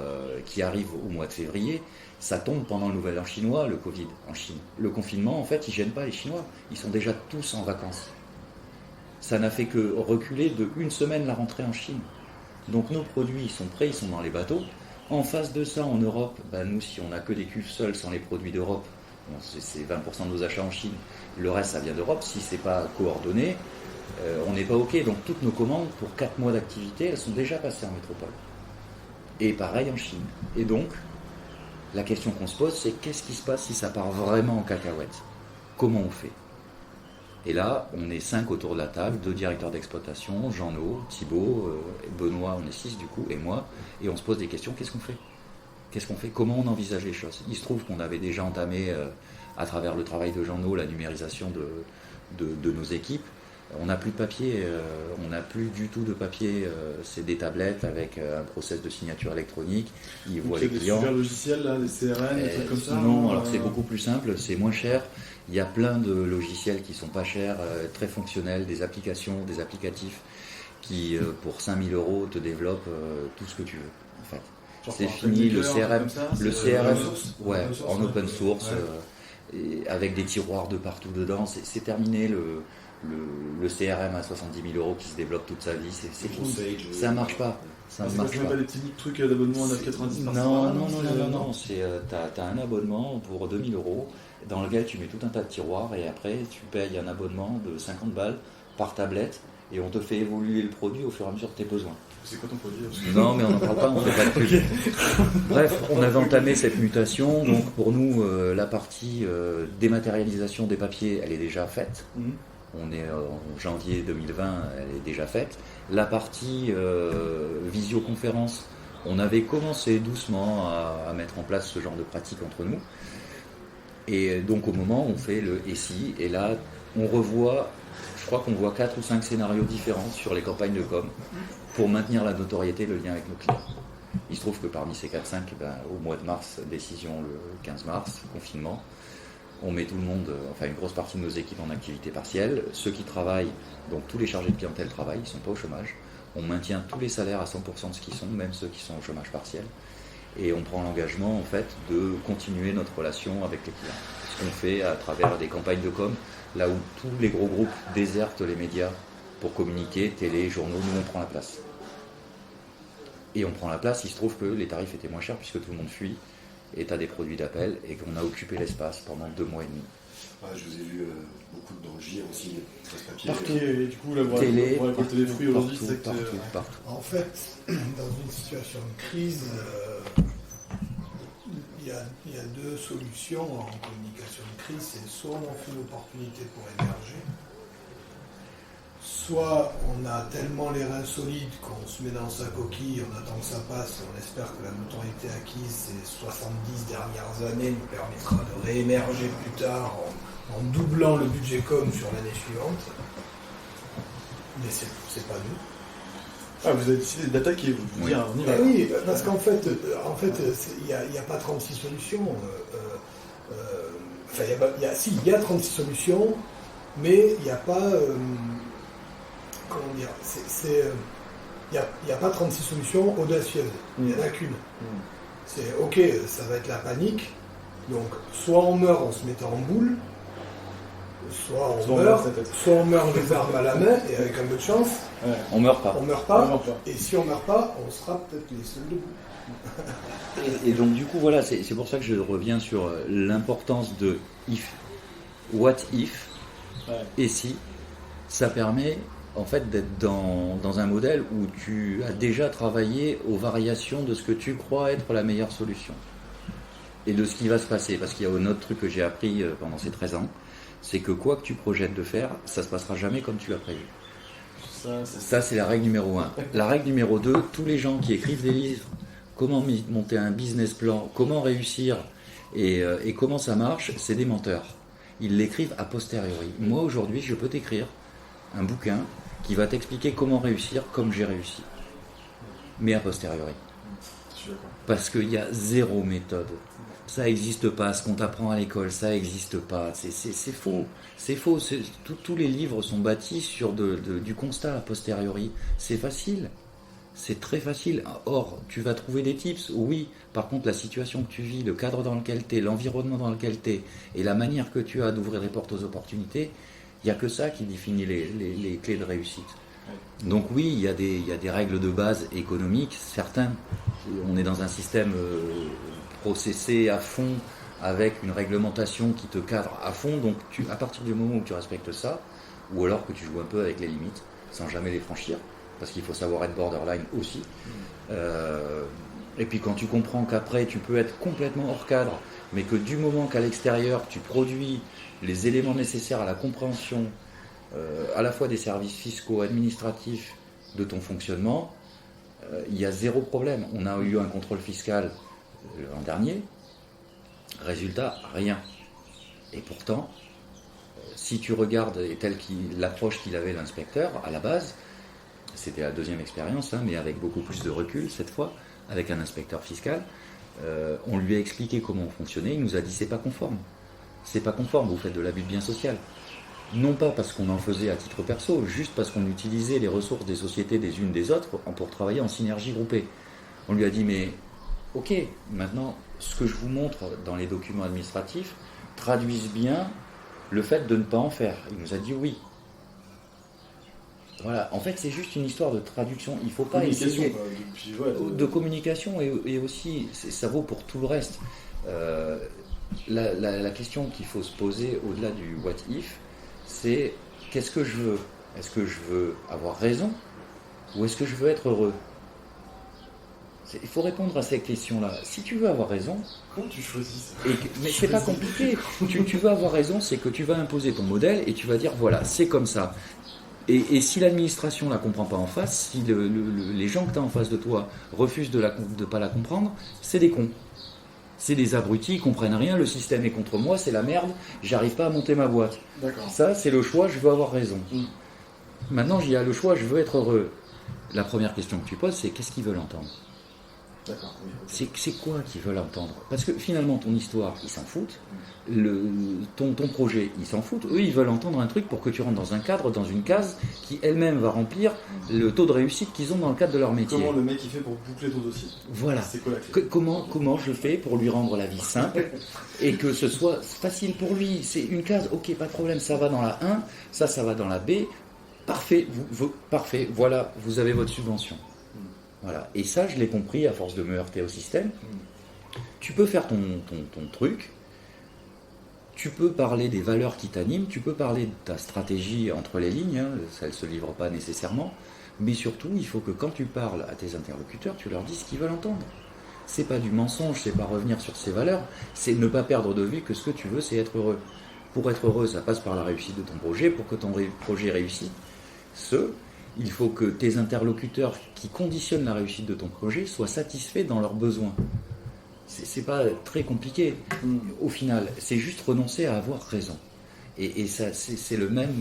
Speaker 3: qui arrive au mois de février. Ça tombe pendant le nouvel an chinois, le Covid en Chine. Le confinement, en fait, il ne gêne pas les Chinois. Ils sont déjà tous en vacances. Ça n'a fait que reculer de une semaine la rentrée en Chine. Donc nos produits, ils sont prêts, ils sont dans les bateaux. En face de ça, en Europe, nous, si on n'a que des cuves seules sans les produits d'Europe, c'est 20% de nos achats en Chine. Le reste, ça vient d'Europe. Si ce n'est pas coordonné, on n'est pas OK. Donc toutes nos commandes, pour 4 mois d'activité, elles sont déjà passées en métropole. Et pareil en Chine. Et donc, la question qu'on se pose, c'est qu'est-ce qui se passe si ça part vraiment en cacahuète ? Comment on fait ? Et là, on est 5 autour de la table, 2 directeurs d'exploitation, Jean-No, Thibaut, Benoît, on est 6 du coup, et moi, et on se pose des questions, qu'est-ce qu'on fait ? Qu'est-ce qu'on fait ? Comment on envisage les choses ? Il se trouve qu'on avait déjà entamé, à travers le travail de Jean-No, la numérisation de nos équipes. On n'a plus de papier, on n'a plus du tout de papier, c'est des tablettes avec un process de signature électronique, ils voient les
Speaker 2: des
Speaker 3: clients.
Speaker 2: super logiciels, là, des CRM, des trucs comme ça.
Speaker 3: Non, alors c'est beaucoup plus simple, c'est moins cher, il y a plein de logiciels qui sont pas chers, très fonctionnels, des applications, des applicatifs qui pour 5 000 € te développent tout ce que tu veux en fait.
Speaker 2: Genre
Speaker 3: C'est
Speaker 2: pour un
Speaker 3: fini, le
Speaker 2: Playmaker,
Speaker 3: CRM,
Speaker 2: comme ça,
Speaker 3: le
Speaker 2: c'est
Speaker 3: CRM,
Speaker 2: open source,
Speaker 3: ouais, en open
Speaker 2: ouais.
Speaker 3: source,
Speaker 2: Ouais.
Speaker 3: et avec des tiroirs de partout dedans, c'est terminé le CRM à 70 000 € qui se développe toute sa vie, c'est fini. Ça marche pas, ça ne
Speaker 2: C'est
Speaker 3: marche
Speaker 2: pas
Speaker 3: pas.
Speaker 2: des petits trucs d'abonnement à 9,90 par
Speaker 3: Non, t'as un abonnement pour 2 000 € dans lequel tu mets tout un tas de tiroirs et après tu payes un abonnement de 50 balles par tablette et on te fait évoluer le produit au fur et à mesure de tes besoins.
Speaker 2: C'est quoi ton produit?
Speaker 3: Non, mais on n'en parle pas, on fait pas de pub. Bref, on avait entamé cette mutation, donc pour nous, la partie dématérialisation des papiers, elle est déjà faite. On est en janvier 2020, elle est déjà faite. La partie visioconférence, on avait commencé doucement à mettre en place ce genre de pratique entre nous. Et donc au moment, on fait le SI, et là, on revoit, je crois qu'on voit 4 ou 5 scénarios différents sur les campagnes de com pour maintenir la notoriété, le lien avec nos clients. Il se trouve que parmi ces 4-5, au mois de mars, décision le 15 mars, confinement, on met tout le monde, enfin une grosse partie de nos équipes en activité partielle. Ceux qui travaillent, donc tous les chargés de clientèle travaillent, ils ne sont pas au chômage. On maintient tous les salaires à 100% de ce qu'ils sont, même ceux qui sont au chômage partiel. Et on prend l'engagement en fait de continuer notre relation avec les clients. Ce qu'on fait à travers des campagnes de com, là où tous les gros groupes désertent les médias pour communiquer, télé, journaux, nous on prend la place. Et on prend la place, il se trouve que les tarifs étaient moins chers puisque tout le monde fuit, et tu as des produits d'appel, et qu'on a occupé l'espace pendant 2 mois et demi.
Speaker 4: Je vous ai vu beaucoup dans le JR aussi, les presse-papiers.
Speaker 3: Partout.
Speaker 2: Et du coup, là,
Speaker 3: Télé,
Speaker 2: pour récolter les fruits aujourd'hui, c'est que
Speaker 3: partout.
Speaker 5: En fait, dans une situation de crise, il y a 2 solutions en communication de crise. C'est soit on en fait une opportunité pour émerger, soit on a tellement les reins solides qu'on se met dans sa coquille, on attend que ça passe, on espère que la notoriété acquise ces 70 dernières années nous permettra de réémerger plus tard en doublant le budget com sur l'année suivante. Mais c'est pas nous.
Speaker 2: Ah, vous avez décidé d'attaquer, vous
Speaker 3: Oui.
Speaker 2: dire, on y va.
Speaker 5: Oui, parce qu'en fait, il n'y a pas 36 solutions. Enfin, il y a 36 solutions, mais il n'y a pas... comment dire, il n'y a pas 36 solutions audacieuses, il n'y en a qu'une. C'est ok, ça va être la panique, donc soit on meurt en se mettant en boule, soit on meurt les armes à la main, et avec un peu de chance,
Speaker 3: On meurt pas.
Speaker 5: on meurt pas, et si on meurt pas, on sera peut-être les seuls debout.
Speaker 3: Et donc du coup voilà, c'est pour ça que je reviens sur l'importance de if, what if, et si, ça permet en fait d'être dans un modèle où tu as déjà travaillé aux variations de ce que tu crois être la meilleure solution et de ce qui va se passer. Parce qu'il y a un autre truc que j'ai appris pendant ces 13 ans, c'est que quoi que tu projettes de faire, ça se passera jamais comme tu as prévu. Ça c'est la règle numéro 1. La règle numéro 2, tous les gens qui écrivent des livres, comment monter un business plan, comment réussir et comment ça marche, c'est des menteurs. Ils l'écrivent a posteriori. Moi aujourd'hui, je peux t'écrire un bouquin qui va t'expliquer comment réussir comme j'ai réussi. Mais a posteriori. Parce qu'il y a 0 méthode. Ça n'existe pas. Ce qu'on t'apprend à l'école, ça n'existe pas. C'est faux. C'est faux. Tous les livres sont bâtis sur du constat a posteriori. C'est facile. C'est très facile. Or, tu vas trouver des tips, oui. Par contre, la situation que tu vis, le cadre dans lequel tu es, l'environnement dans lequel tu es, et la manière que tu as d'ouvrir les portes aux opportunités, il n'y a que ça qui définit les clés de réussite. Donc oui, il y a des règles de base économiques. Certains, on est dans un système processé à fond, avec une réglementation qui te cadre à fond. Donc à partir du moment où tu respectes ça, ou alors que tu joues un peu avec les limites, sans jamais les franchir, parce qu'il faut savoir être borderline aussi. Et puis quand tu comprends qu'après tu peux être complètement hors cadre, mais que du moment qu'à l'extérieur tu produis les éléments nécessaires à la compréhension à la fois des services fiscaux, administratifs de ton fonctionnement, il y a 0 problème. On a eu un contrôle fiscal l'an dernier, résultat, rien. Et pourtant, si tu regardes l'approche qu'il avait l'inspecteur à la base, c'était la 2e expérience, mais avec beaucoup plus de recul cette fois, avec un inspecteur fiscal, on lui a expliqué comment on fonctionnait, il nous a dit c'est pas conforme. C'est pas conforme, vous faites de l'abus de bien social. Non pas parce qu'on en faisait à titre perso, juste parce qu'on utilisait les ressources des sociétés des unes des autres pour travailler en synergie groupée. On lui a dit mais ok, maintenant ce que je vous montre dans les documents administratifs traduisent bien le fait de ne pas en faire. Il nous a dit oui. Voilà, en fait c'est juste une histoire de traduction, il ne faut pas essayer de communication et aussi, ça vaut pour tout le reste. La question qu'il faut se poser au-delà du what if, c'est qu'est-ce que je veux ? Est-ce que je veux avoir raison ou est-ce que je veux être heureux? Il faut répondre à ces questions-là. Si tu veux avoir raison,
Speaker 2: Comment tu choisis ça
Speaker 3: mais c'est pas compliqué. Tu veux avoir raison, c'est que tu vas imposer ton modèle et tu vas dire voilà, c'est comme ça. Et si l'administration ne la comprend pas en face, si les gens que tu as en face de toi refusent de ne pas la comprendre, c'est des cons. C'est des abrutis, ils comprennent rien, le système est contre moi, c'est la merde, j'arrive pas à monter ma boîte.
Speaker 2: D'accord.
Speaker 3: Ça, c'est le choix, je veux avoir raison. Maintenant, il y a le choix, je veux être heureux. La première question que tu poses, c'est qu'est-ce qu'ils veulent entendre?
Speaker 2: D'accord. Oui, ok.
Speaker 3: C'est quoi qu'ils veulent entendre? Parce que finalement, ton histoire, ils s'en foutent. Ton projet, ils s'en foutent. Eux, ils veulent entendre un truc pour que tu rentres dans un cadre, dans une case, qui elle-même va remplir le taux de réussite qu'ils ont dans le cadre de leur métier.
Speaker 2: Comment le mec il fait pour boucler ton dossier?
Speaker 3: Voilà.
Speaker 2: C'est quoi la clé?
Speaker 3: Comment je fais pour lui rendre la vie simple et que ce soit facile pour lui? C'est une case, ok, pas de problème, ça va dans la 1, ça va dans la B. Parfait, parfait, voilà, vous avez votre subvention. Voilà. Et ça, je l'ai compris à force de me heurter au système. Tu peux faire ton truc, tu peux parler des valeurs qui t'animent, tu peux parler de ta stratégie entre les lignes, hein, ça ne se livre pas nécessairement, mais surtout, il faut que quand tu parles à tes interlocuteurs, tu leur dises ce qu'ils veulent entendre. C'est pas du mensonge, c'est pas revenir sur ces valeurs, c'est ne pas perdre de vue que ce que tu veux, c'est être heureux. Pour être heureux, ça passe par la réussite de ton projet. Pour que ton projet réussisse, il faut que tes interlocuteurs qui conditionnent la réussite de ton projet soient satisfaits dans leurs besoins. C'est pas très compliqué. Au final, c'est juste renoncer à avoir raison. Et ça, c'est le même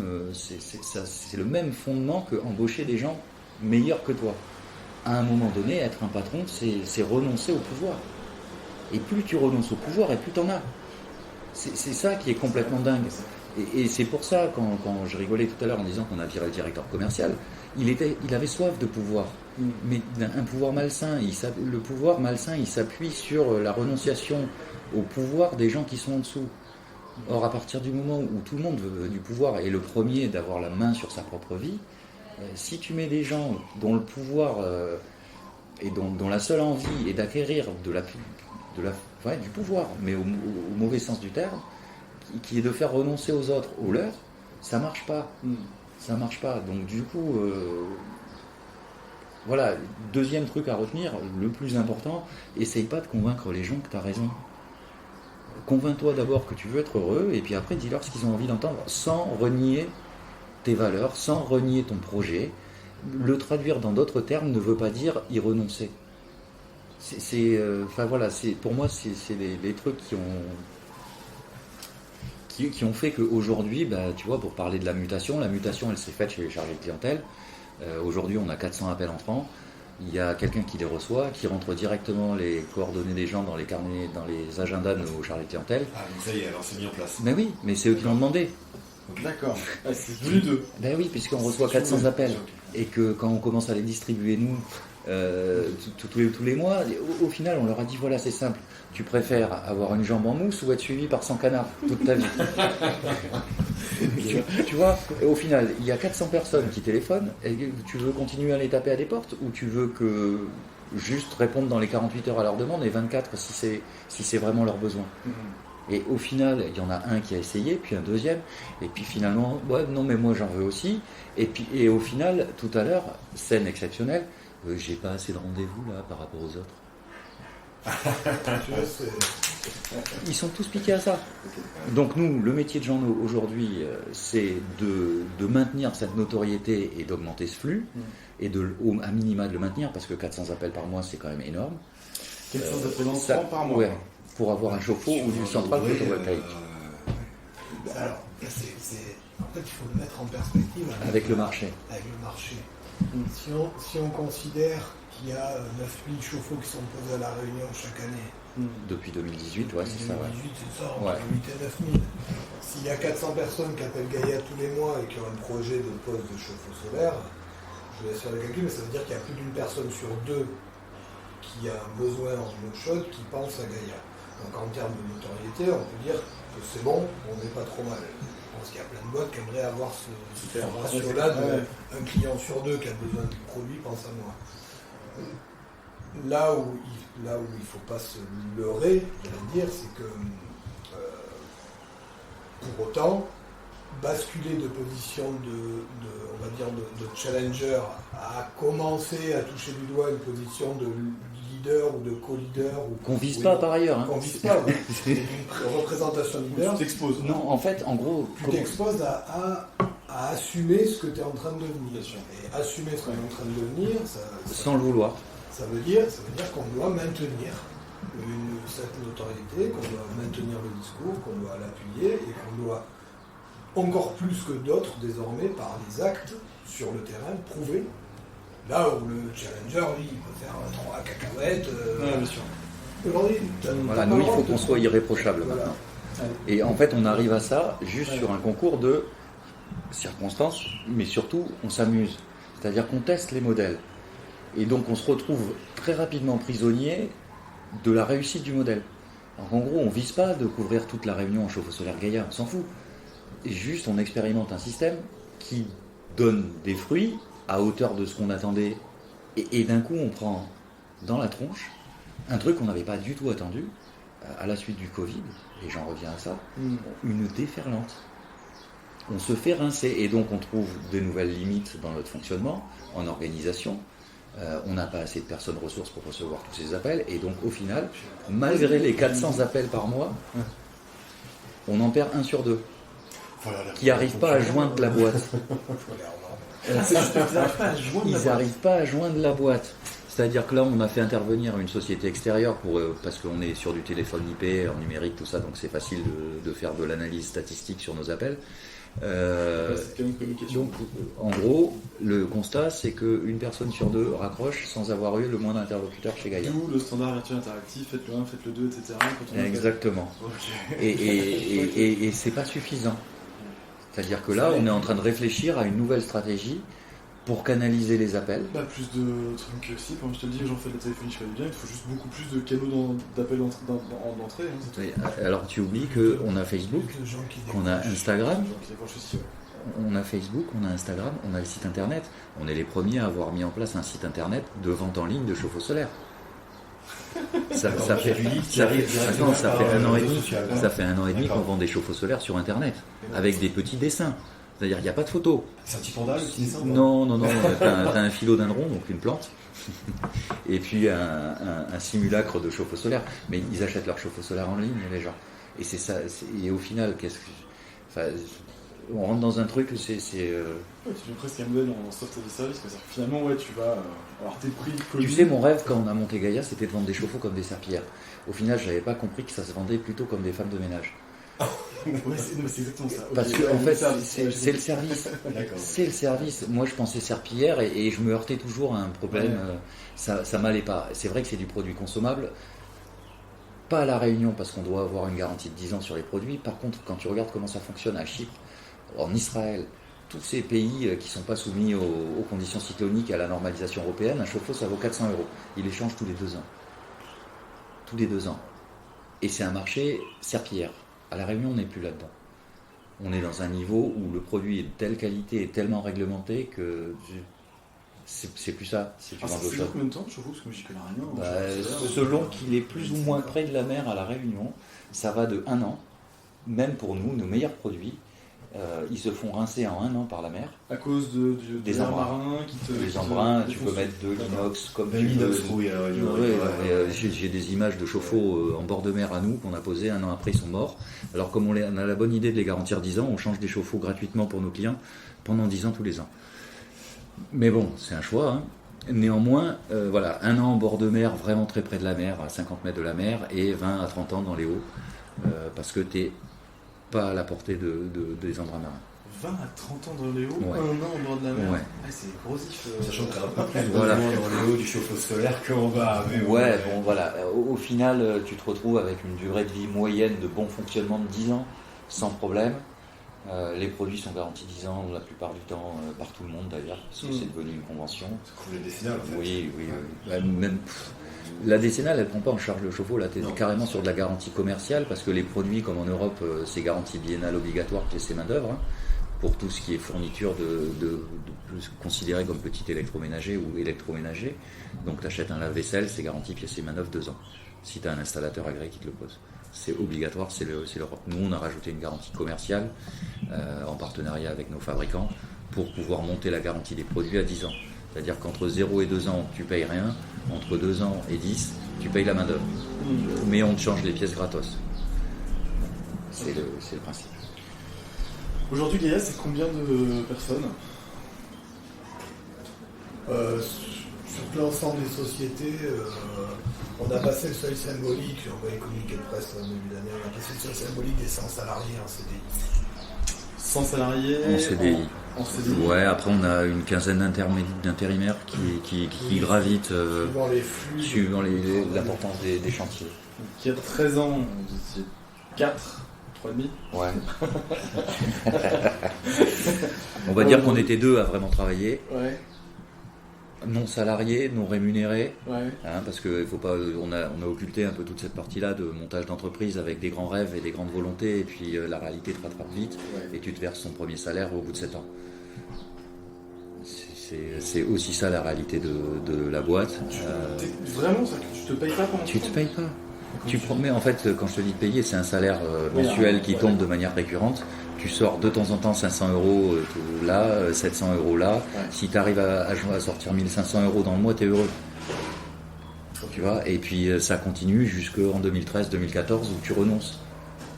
Speaker 3: fondement que embaucher des gens meilleurs que toi. À un moment donné, être un patron, c'est renoncer au pouvoir. Et plus tu renonces au pouvoir, et plus t'en as. C'est ça qui est complètement dingue. Et c'est pour ça, quand je rigolais tout à l'heure en disant qu'on a viré le directeur commercial, il avait soif de pouvoir. Mais un pouvoir malsain. Le pouvoir malsain, il s'appuie sur la renonciation au pouvoir des gens qui sont en dessous. Or, à partir du moment où tout le monde veut du pouvoir et le premier d'avoir la main sur sa propre vie, si tu mets des gens dont le pouvoir et dont la seule envie est d'acquérir du pouvoir, mais au mauvais sens du terme, qui est de faire renoncer aux autres aux leurs, ça marche pas. Ça marche pas. Donc du coup, voilà, deuxième truc à retenir, le plus important, essaye pas de convaincre les gens que tu as raison. Convainc-toi d'abord que tu veux être heureux, et puis après dis-leur ce qu'ils ont envie d'entendre, sans renier tes valeurs, sans renier ton projet. Le traduire dans d'autres termes ne veut pas dire y renoncer. Pour moi, c'est les trucs qui ont fait qu'aujourd'hui, tu vois, pour parler de la mutation elle s'est faite chez les chargés de clientèle. Aujourd'hui, on a 400 appels entrants. Il y a quelqu'un qui les reçoit, qui rentre directement les coordonnées des gens dans les carnets, dans les agendas de nos chargés de clientèle.
Speaker 4: Ah, donc ça y est, alors c'est mis en place.
Speaker 3: Mais oui, mais c'est eux qui l'ont demandé.
Speaker 2: D'accord. C'est devenu deux.
Speaker 3: Ben oui, puisqu'on reçoit 400 appels. Et que quand on commence à les distribuer, nous, tous les mois, au final, on leur a dit, voilà, c'est simple. Tu préfères avoir une jambe en mousse ou être suivi par 100 canards toute ta vie? tu vois, au final, il y a 400 personnes qui téléphonent. Et tu veux continuer à les taper à des portes ou tu veux que juste répondre dans les 48 heures à leurs demandes et 24 si c'est vraiment leur besoin? Et au final, il y en a un qui a essayé, puis un deuxième, et puis finalement, ouais, non mais moi j'en veux aussi. Et au final, tout à l'heure, scène exceptionnelle, j'ai pas assez de rendez-vous là par rapport aux autres. Ils sont tous piqués à ça. Donc nous, le métier de Jeannot aujourd'hui, c'est de maintenir cette notoriété et d'augmenter ce flux, et à minima de le maintenir, parce que 400 appels par mois, c'est quand même énorme.
Speaker 2: 400 appels entrants par mois.
Speaker 3: Ouais, pour avoir un chauffe-eau ou une centrale photovoltaïque.
Speaker 5: Alors, en fait, il faut le mettre en perspective
Speaker 3: avec le marché.
Speaker 5: Avec le marché. Si on considère qu'il y a 9000 chauffe-eau qui sont posés à La Réunion chaque année.
Speaker 3: Depuis 2018, ouais, c'est ça.
Speaker 5: 2018, c'est ça, entre
Speaker 3: Ouais.
Speaker 5: 8 et 9000. S'il y a 400 personnes qui appellent Gaïa tous les mois et qui ont un projet de pose de chauffe-eau solaire, je vais faire le calcul, mais ça veut dire qu'il y a plus d'une personne sur deux qui a un besoin dans une eau chaude qui pense à Gaïa. Donc en termes de notoriété, on peut dire que c'est bon, on n'est pas trop mal. Je pense qu'il y a plein de boîtes qui aimeraient avoir ce ratio-là de un client sur deux qui a besoin du produit pense à moi. Là où il ne faut pas se leurrer, j'allais dire, c'est que pour autant, basculer de position de on va dire, de challenger à commencer à toucher du doigt une position de leader ou de co-leader.
Speaker 3: Qu'on vise pas par ailleurs.
Speaker 5: Qu'on vise pas, oui. Une représentation leader.
Speaker 2: Tu t'exposes.
Speaker 3: Non, en fait, en gros,
Speaker 5: Tu t'exposes à assumer ce que tu es en train de devenir.
Speaker 2: Bien sûr.
Speaker 5: Et assumer ce qu'on est en train de devenir,
Speaker 3: sans le vouloir.
Speaker 5: ça veut dire qu'on doit maintenir cette notoriété, qu'on doit maintenir le discours, qu'on doit l'appuyer et qu'on doit encore plus que d'autres désormais par les actes sur le terrain prouver. Là où le challenger, lui, il peut faire 3 cacahuètes.
Speaker 2: Ouais, bien sûr.
Speaker 5: Aujourd'hui,
Speaker 3: Voilà, nous, il faut qu'on soit irréprochable maintenant. Et en fait, on arrive à ça juste sur un concours de circonstances, mais surtout, on s'amuse. C'est-à-dire qu'on teste les modèles. Et donc, on se retrouve très rapidement prisonnier de la réussite du modèle. Alors en gros, on ne vise pas de couvrir toute la Réunion en chauffe-eau solaire Gaïa, on s'en fout. Et juste, on expérimente un système qui donne des fruits à hauteur de ce qu'on attendait. Et d'un coup, on prend dans la tronche un truc qu'on n'avait pas du tout attendu à la suite du Covid, et j'en reviens à ça, une déferlante. On se fait rincer, et donc on trouve de nouvelles limites dans notre fonctionnement, en organisation. On n'a pas assez de personnes ressources pour recevoir tous ces appels, et donc au final, malgré les 400 appels par mois, on en perd 1 sur 2, qui n'arrivent pas à joindre la boîte. Ils n'arrivent pas à joindre la boîte. C'est-à-dire que là, on a fait intervenir une société extérieure parce qu'on est sur du téléphone IP, en numérique, tout ça, donc c'est facile de faire de l'analyse statistique sur nos appels. Donc, en gros, le constat, c'est qu'une personne sur 2 raccroche sans avoir eu le moindre interlocuteur chez Gaïa.
Speaker 2: D'où le standard virtuel interactif, faites le 1, faites le 2, etc.
Speaker 3: Exactement.
Speaker 2: Okay.
Speaker 3: Et c'est pas suffisant. C'est-à-dire que là, on est en train de réfléchir à une nouvelle stratégie pour canaliser les appels.
Speaker 2: Bah, plus de trucs aussi, comme je te le dis, j'en fais de la téléphonie, je connais bien, il faut juste beaucoup plus de canaux d'appels d'entrée. Hein,
Speaker 3: oui, alors tu oublies qu'on a Facebook, qu'on a Instagram, on a Facebook, on a Instagram, on a le site internet. On est les premiers à avoir mis en place un site internet de vente en ligne de chauffe-eau solaire. Ça fait 1 an et demi. Ça fait 1 an et demi qu'on vend des chauffe-eau solaires sur internet, avec des petits dessins. C'est-à-dire qu'il n'y a pas de photo.
Speaker 4: C'est un petit panda, le petit dessin?
Speaker 3: Non. T'as un philodendron, donc une plante, et puis un simulacre de chauffe-eau solaire. Mais ils achètent leur chauffe-eau solaire en ligne, les gens. Et c'est ça. Et au final, on rentre dans un truc,
Speaker 2: Ouais, tu fais presque un modèle en software de service. Finalement, ouais, tu vas avoir tes prix connus.
Speaker 3: Tu sais, mon rêve quand on a monté Gaïa, c'était de vendre des chauffe-eau comme des serpillères. Au final, je n'avais pas compris que ça se vendait plutôt comme des femmes de ménage.
Speaker 2: Ouais, c'est exactement ça.
Speaker 3: Parce que en fait, c'est le service. C'est le service. Moi, je pensais serpillière et je me heurtais toujours à un problème. Ouais. Ça m'allait pas. C'est vrai que c'est du produit consommable. Pas à La Réunion, parce qu'on doit avoir une garantie de 10 ans sur les produits. Par contre, quand tu regardes comment ça fonctionne à Chypre, en Israël, tous ces pays qui ne sont pas soumis aux conditions cycloniques et à la normalisation européenne, un chauffe-eau, ça vaut 400 €. Il les change tous les 2 ans. Tous les 2 ans. Et c'est un marché serpillière. À La Réunion, on n'est plus là-dedans. On est dans un niveau où le produit est de telle qualité et tellement réglementé que c'est plus ça. Si tu vends d'autres choses.
Speaker 2: Combien de temps, chauffe-eau, parce que moi j'y connais rien.
Speaker 3: Selon qu'il est plus ou moins près de la mer à La Réunion, ça va de 1 an. Même pour nous, nos meilleurs produits, ils se font rincer en 1 an par la mer.
Speaker 2: À cause des embruns
Speaker 3: Les embruns, tu peux mettre de l'inox comme tu veux. J'ai des images de chauffe-eau en bord de mer à nous qu'on a posées 1 an après, ils sont morts. Alors comme on a la bonne idée de les garantir 10 ans, on change des chauffe-eau gratuitement pour nos clients pendant 10 ans tous les ans. Mais bon, c'est un choix. Hein. Néanmoins, voilà, 1 an en bord de mer, vraiment très près de la mer, à 50 mètres de la mer, et 20 à 30 ans dans les hauts, parce que tu n'es pas à la portée des embruns marins.
Speaker 2: 20 à 30 ans dans les hauts,
Speaker 3: ouais.
Speaker 2: 1 an en bord de la mer.
Speaker 3: Ouais.
Speaker 2: Ah, c'est grosif.
Speaker 4: Sachant que tu as un peu plus
Speaker 3: voilà.
Speaker 4: dans les hauts du chauffe-eau solaire qu'on va.
Speaker 3: Ouais, bon voilà. Au final, tu te retrouves avec une durée de vie moyenne de bon fonctionnement de 10 ans, sans problème. Les produits sont garantis 10 ans la plupart du temps par tout le monde d'ailleurs, parce que c'est devenu une convention.
Speaker 4: Ça couvre la décennale en fait.
Speaker 3: Oui. Même, la décennale, elle ne prend pas en charge le chauffe-eau, là tu es carrément sur de la garantie commerciale, parce que les produits comme en Europe, c'est garantie biennale obligatoire qui est main d'œuvre, hein, pour tout ce qui est fourniture de considéré comme petit électroménager ou électroménager. Donc tu achètes un lave-vaisselle, c'est garanti pièce et main d'œuvre 2 ans, si tu as un installateur agréé qui te le pose. C'est obligatoire, c'est l'Europe. Nous, on a rajouté une garantie commerciale en partenariat avec nos fabricants pour pouvoir monter la garantie des produits à 10 ans. C'est-à-dire qu'entre 0 et 2 ans, tu payes rien. Entre 2 ans et 10, tu payes la main-d'œuvre. Mais on te change les pièces gratos. C'est le principe.
Speaker 2: Aujourd'hui, Gaïa, c'est combien de personnes?
Speaker 5: Sur l'ensemble des sociétés, on a passé le seuil symbolique, on voit les communiqués de presse au début d'année, on a passé le seuil symbolique des 100 salariés en CDI.
Speaker 2: 100 salariés
Speaker 3: En CDI.
Speaker 2: En CDI.
Speaker 3: Ouais, après on a une quinzaine d'intérimaires qui gravitent
Speaker 5: Suivant les flux.
Speaker 3: suivant l'importance des chantiers.
Speaker 2: Donc, il y a 13 ans, vous étiez 4, 3,5.
Speaker 3: Ouais. On va dire qu'on était 2 à vraiment travailler,
Speaker 2: Ouais,
Speaker 3: non salariés, non rémunérés,
Speaker 2: ouais.
Speaker 3: parce que faut pas, on a occulté un peu toute cette partie-là de montage d'entreprise avec des grands rêves et des grandes volontés, et puis la réalité te rattrape vite,
Speaker 2: Ouais.
Speaker 3: et tu te verses son premier salaire au bout de 7 ans. C'est aussi ça la réalité de la boîte.
Speaker 2: Vraiment, ça, tu te payes pas pendant
Speaker 3: Tu
Speaker 2: ce
Speaker 3: te
Speaker 2: temps?
Speaker 3: payes pas. Tu promets, en fait, quand je te dis de payer, c'est un salaire mensuel qui tombe de manière récurrente. Tu sors de temps en temps 500 euros là, 700 euros là.
Speaker 2: Ouais.
Speaker 3: Si tu arrives à sortir 1500 euros dans le mois, tu es heureux. Tu vois. Et puis ça continue jusqu'en 2013-2014 où tu renonces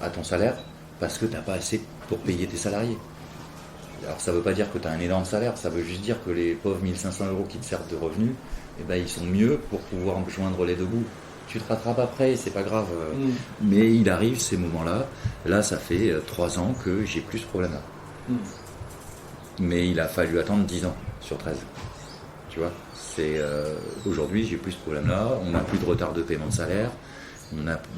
Speaker 3: à ton salaire parce que tu n'as pas assez pour payer tes salariés. Alors ça veut pas dire que tu as un énorme salaire, ça veut juste dire que les pauvres 1500 euros qui te servent de revenus, eh ben, ils sont mieux pour pouvoir joindre les deux bouts. Tu te rattrapes après, c'est pas grave. Mais il arrive ces moments-là. Là, ça fait 3 ans que j'ai plus ce problème-là. Mais il a fallu attendre 10 ans sur 13. Tu vois, aujourd'hui, j'ai plus ce problème-là. On n'a plus de retard de paiement de salaire.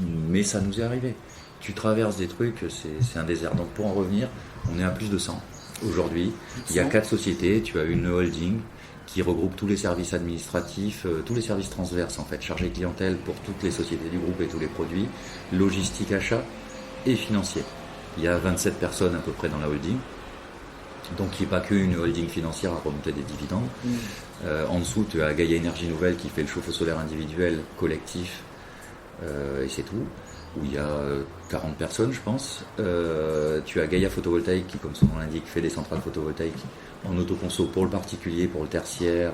Speaker 3: Mais ça nous est arrivé. Tu traverses des trucs, c'est un désert. Donc pour en revenir, on est à plus de 100. Aujourd'hui, il y a 4 sociétés. Tu as une holding qui regroupe tous les services administratifs, tous les services transverses en fait, chargé clientèle pour toutes les sociétés du groupe et tous les produits, logistique, achat et financier. Il y a 27 personnes à peu près dans la holding, donc il n'y a pas qu'une holding financière à remonter des dividendes. En dessous, tu as Gaïa Énergie Nouvelle qui fait le chauffe-eau solaire individuel, collectif, et c'est tout, où il y a 40 personnes je pense. Tu as Gaïa Photovoltaïque qui, comme son nom l'indique, fait des centrales photovoltaïques en autoconso pour le particulier, pour le tertiaire,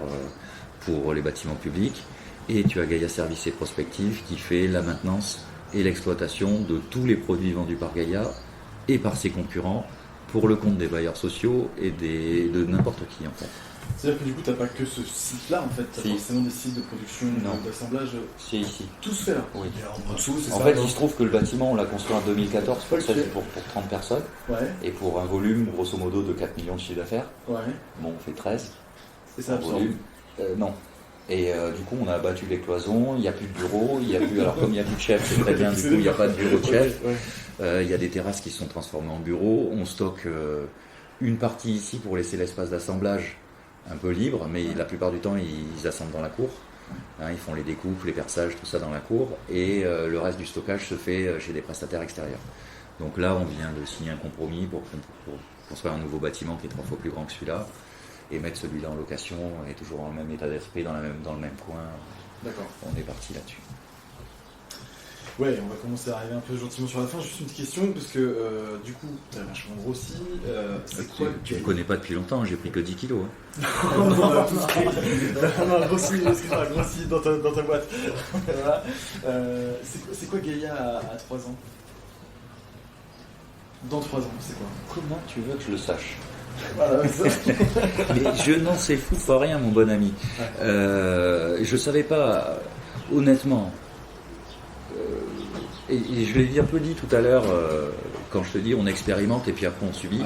Speaker 3: pour les bâtiments publics. Et tu as Gaïa Services et Prospective qui fait la maintenance et l'exploitation de tous les produits vendus par Gaïa et par ses concurrents pour le compte des bailleurs sociaux et de n'importe qui en fait.
Speaker 2: C'est-à-dire que du coup, t'as pas que ce site-là en fait, t'as
Speaker 3: Si.
Speaker 2: forcément des sites de production,
Speaker 3: Non.
Speaker 2: d'assemblage,
Speaker 3: C'est ici.
Speaker 2: tout se fait là.
Speaker 3: Oui.
Speaker 5: Et en dessous, c'est
Speaker 3: En
Speaker 5: ça.
Speaker 3: fait,
Speaker 5: non
Speaker 3: il se trouve que le bâtiment, on l'a construit en 2014 pour,
Speaker 2: Ok.
Speaker 3: pour 30 personnes
Speaker 2: Ouais,
Speaker 3: et pour un volume grosso modo de 4 millions de chiffre d'affaires.
Speaker 2: ouais.
Speaker 3: Bon, on fait 13.
Speaker 2: Et ça absorbe.
Speaker 3: Volume. Non. Et du coup, on a battu les cloisons, il n'y a plus de bureau, il y a plus. Alors, comme il n'y a plus de chef, c'est très bien, du coup, il n'y a pas de bureau de chef.
Speaker 2: Ouais.
Speaker 3: Il y a des terrasses qui se sont transformées en bureaux. On stocke une partie ici pour laisser l'espace d'assemblage un peu libre, mais la plupart du temps, ils assemblent dans la cour. Hein, ils font les découpes, les perçages, tout ça dans la cour. Et le reste du stockage se fait chez des prestataires extérieurs. Donc là, on vient de signer un compromis pour construire un nouveau bâtiment qui est 3 fois plus grand que celui-là et mettre celui-là en location et toujours dans le même état d'esprit, dans le même coin.
Speaker 2: D'accord.
Speaker 3: On est parti là-dessus.
Speaker 2: Ouais, on va commencer à arriver un peu gentiment sur la fin. Juste une petite question, parce que du coup, t'as vachement grossi. C'est quoi
Speaker 3: Tu me connais pas depuis longtemps, j'ai pris que 10 kilos. Hein.
Speaker 2: Non, grossi, excuse-moi, grossi dans ta boîte. Voilà. C'est quoi Gaïa à 3 ans? Dans 3 ans, c'est quoi?
Speaker 3: Comment tu veux que je le sache?
Speaker 2: Voilà, ça.
Speaker 3: Mais je n'en sais fou pas rien, mon bon ami. Je savais pas, honnêtement. Et je l'ai un peu dit tout à l'heure, quand je te dis on expérimente et puis après on subit.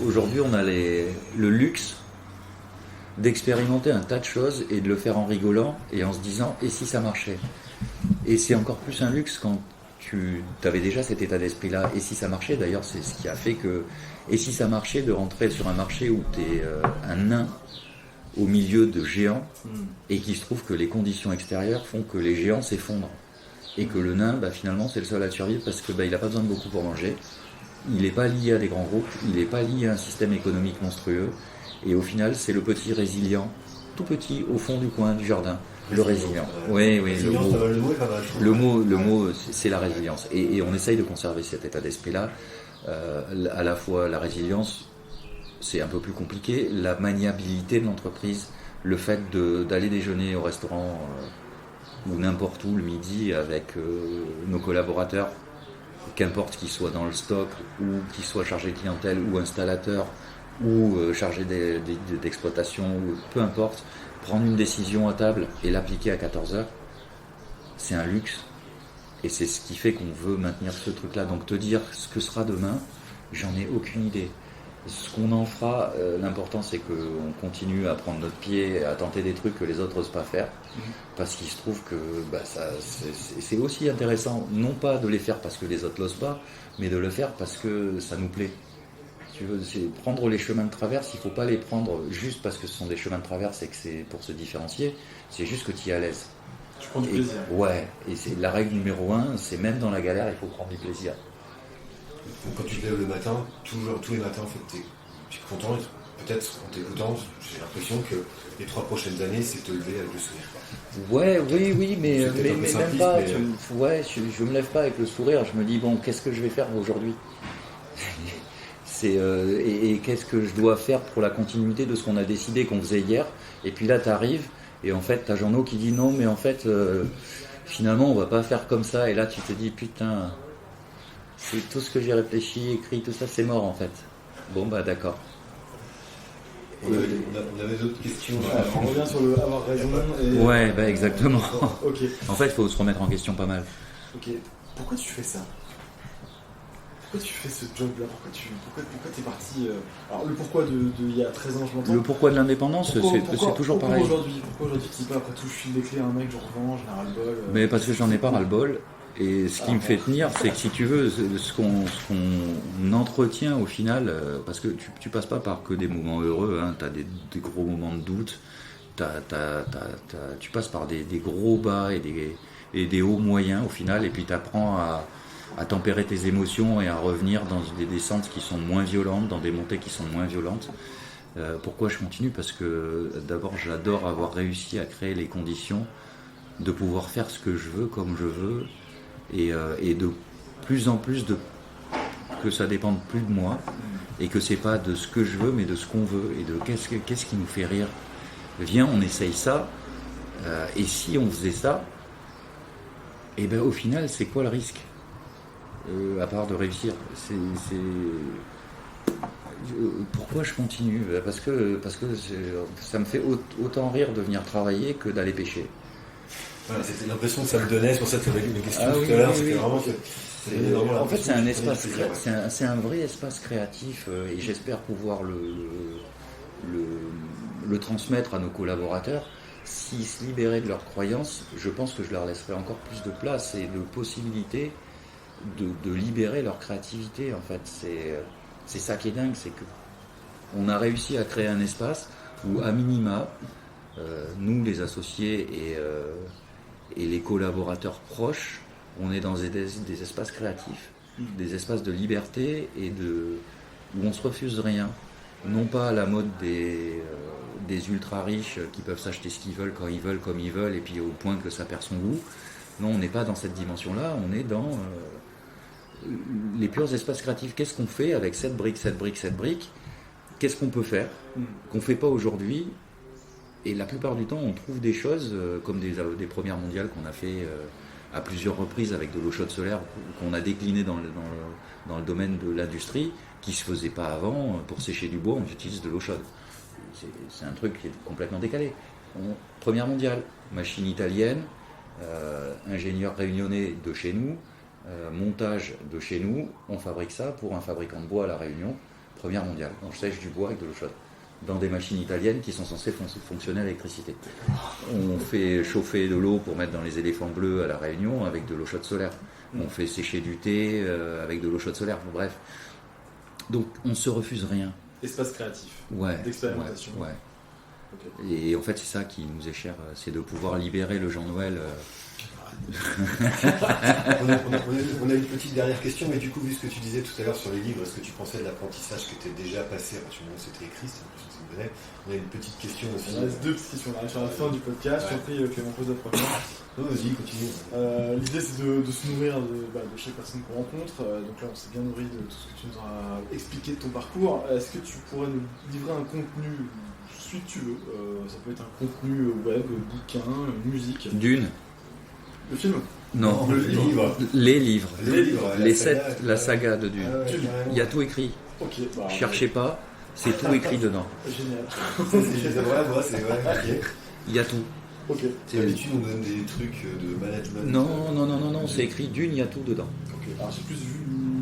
Speaker 3: Aujourd'hui, on a le luxe d'expérimenter un tas de choses et de le faire en rigolant et en se disant et si ça marchait? Et c'est encore plus un luxe quand tu avais déjà cet état d'esprit-là. Et si ça marchait, d'ailleurs, c'est ce qui a fait que. Et si ça marchait de rentrer sur un marché où tu es un nain au milieu de géants et qu'il se trouve que les conditions extérieures font que les géants s'effondrent et que le nain, finalement, c'est le seul à survivre parce que il n'a pas besoin de beaucoup pour manger. Il n'est pas lié à des grands groupes, il n'est pas lié à un système économique monstrueux. Et au final, c'est le petit résilient, tout petit, au fond du coin du jardin. Le résilient. Oui, le mot.
Speaker 4: Le mot est pas mal, je trouve.
Speaker 3: Le mot, c'est la résilience. Et on essaye de conserver cet état d'esprit-là, à la fois la résilience c'est un peu plus compliqué. La maniabilité de l'entreprise, le fait d'aller déjeuner au restaurant ou n'importe où le midi avec nos collaborateurs, qu'importe qu'ils soient dans le stock ou qu'ils soient chargés de clientèle ou installateurs ou chargés d'exploitation, ou peu importe, prendre une décision à table et l'appliquer à 14h, c'est un luxe. Et c'est ce qui fait qu'on veut maintenir ce truc-là. Donc te dire ce que sera demain, j'en ai aucune idée. Ce qu'on en fera, l'important c'est qu'on continue à prendre notre pied, à tenter des trucs que les autres n'osent pas faire. Parce qu'il se trouve que c'est aussi intéressant, non pas de les faire parce que les autres n'osent pas, mais de le faire parce que ça nous plaît. Tu veux, c'est prendre les chemins de traverse, il ne faut pas les prendre juste parce que ce sont des chemins de traverse et que c'est pour se différencier, c'est juste que tu y es à l'aise.
Speaker 2: Tu prends du plaisir.
Speaker 3: Ouais, et c'est la règle numéro 1, c'est même dans la galère, il faut prendre du plaisir.
Speaker 4: Donc, quand tu te lèves le matin, tous les matins, en fait, tu es content, et peut-être en t'écoutant, j'ai l'impression que les 3 prochaines années, c'est te lever avec le sourire.
Speaker 3: Ouais, oui, mais
Speaker 4: C'est peut-être un peu
Speaker 3: même
Speaker 4: simpliste,
Speaker 3: pas.
Speaker 4: mais,
Speaker 3: Ouais, je me lève pas avec le sourire, je me dis, bon, qu'est-ce que je vais faire aujourd'hui? Et qu'est-ce que je dois faire pour la continuité de ce qu'on a décidé qu'on faisait hier? Et puis là, tu arrives, et en fait, t'as Jean-No qui dit non, mais en fait, finalement, on va pas faire comme ça. Et là, tu te dis, putain, c'est tout ce que j'ai réfléchi, écrit, tout ça, c'est mort en fait. Bon, bah d'accord.
Speaker 4: on avait d'autres questions.
Speaker 2: On revient sur le avoir raison. Et...
Speaker 3: Ouais, bah exactement.
Speaker 2: Ok.
Speaker 3: En fait, il faut se remettre en question pas mal.
Speaker 2: Ok. Pourquoi tu fais ça? Pourquoi tu fais ce job-là? Pourquoi t'es parti Alors le pourquoi il y a 13 ans, je m'entends.
Speaker 3: Le pourquoi de l'indépendance, c'est toujours pareil.
Speaker 2: Pourquoi aujourd'hui tu dis pas après tout je file des clés à un mec, je revends, j'en ai ras-le-bol
Speaker 3: Mais parce que j'en ai pas ras-le-bol. Et ce qui me fait tenir, c'est que si tu veux, ce qu'on entretient au final, parce que tu passes pas par que des moments heureux, hein, tu as des gros moments de doute, tu passes par des gros bas et des hauts moyens au final, et puis tu apprends à tempérer tes émotions et à revenir dans des descentes qui sont moins violentes, dans des montées qui sont moins violentes. Pourquoi je continue? Parce que d'abord j'adore avoir réussi à créer les conditions de pouvoir faire ce que je veux comme je veux, et de plus en plus que ça dépende plus de moi et que c'est pas de ce que je veux mais de ce qu'on veut et de qu'est-ce qui nous fait rire. Viens, on essaye ça, et si on faisait ça, et ben au final c'est quoi le risque, à part de réussir? Pourquoi je continue? Parce que ça me fait autant rire de venir travailler que d'aller pêcher.
Speaker 4: Voilà, c'était l'impression que ça me donnait, c'est pour ça que tu avais une question
Speaker 3: Ah
Speaker 4: tout
Speaker 3: oui,
Speaker 4: à l'heure,
Speaker 3: oui,
Speaker 4: c'était
Speaker 3: oui.
Speaker 4: vraiment
Speaker 3: En fait, c'est un espace,
Speaker 4: créatif.
Speaker 3: c'est un vrai espace créatif, et j'espère pouvoir le transmettre à nos collaborateurs. S'ils se libéraient de leurs croyances, je pense que je leur laisserais encore plus de place et de possibilités de libérer leur créativité. En fait, c'est ça qui est dingue, c'est que on a réussi à créer un espace où, à minima, nous, les associés et les collaborateurs proches, on est dans des espaces créatifs, des espaces de liberté où on se refuse rien. Non pas à la mode des ultra riches qui peuvent s'acheter ce qu'ils veulent, quand ils veulent, comme ils veulent, et puis au point que ça perd son goût. Non, on n'est pas dans cette dimension-là, on est dans les purs espaces créatifs. Qu'est-ce qu'on fait avec cette brique? Qu'est-ce qu'on peut faire qu'on ne fait pas aujourd'hui? Et la plupart du temps, on trouve des choses comme des premières mondiales qu'on a fait à plusieurs reprises avec de l'eau chaude solaire, qu'on a décliné dans le domaine de l'industrie, qui ne se faisait pas avant. Pour sécher du bois, on utilise de l'eau chaude. C'est un truc qui est complètement décalé. Première mondiale, machine italienne, ingénieur réunionnais de chez nous, montage de chez nous, on fabrique ça pour un fabricant de bois à La Réunion. Première mondiale, on sèche du bois avec de l'eau chaude dans des machines italiennes qui sont censées fonctionner à l'électricité. On fait chauffer de l'eau pour mettre dans les éléphants bleus à La Réunion avec de l'eau chaude solaire. On fait sécher du thé avec de l'eau chaude solaire. Bref. Donc on se refuse rien.
Speaker 2: Espace créatif.
Speaker 3: Ouais.
Speaker 2: D'expérimentation.
Speaker 3: Ouais.
Speaker 2: Ok.
Speaker 3: Et en fait, c'est ça qui nous est cher, c'est de pouvoir libérer le Jean Noël.
Speaker 4: On a une petite dernière question, mais du coup, vu ce que tu disais tout à l'heure sur les livres, est-ce que tu pensais de l'apprentissage que tu es déjà passé à partir du moment où c'était écrit, on a une petite question aussi.
Speaker 2: On reste deux petites questions. On arrive sur la fin du podcast. Je t'en prie, Clément, pose la première.
Speaker 4: Non, vas-y, continue.
Speaker 2: L'idée, c'est de se nourrir de chaque personne qu'on rencontre. Donc là, on s'est bien nourri de tout ce que tu nous as expliqué de ton parcours. Est-ce que tu pourrais nous livrer un contenu, celui que tu veux, ça peut être un contenu web, bouquin, musique.
Speaker 3: Dune.
Speaker 2: Le film?
Speaker 3: Non,
Speaker 4: Le livre.
Speaker 3: les livres.
Speaker 4: Les livres.
Speaker 3: La saga de Dune. Il y a tout écrit.
Speaker 2: Ok, bah,
Speaker 3: Cherchez pas, c'est tout écrit dedans.
Speaker 2: Génial.
Speaker 4: C'est vrai, moi, c'est vrai. Ok.
Speaker 3: Il y a tout.
Speaker 2: Ok.
Speaker 4: D'habitude, on donne des trucs de management.
Speaker 3: Non, c'est écrit Dune, il y a tout dedans.
Speaker 2: Ok. Alors, j'ai plus vu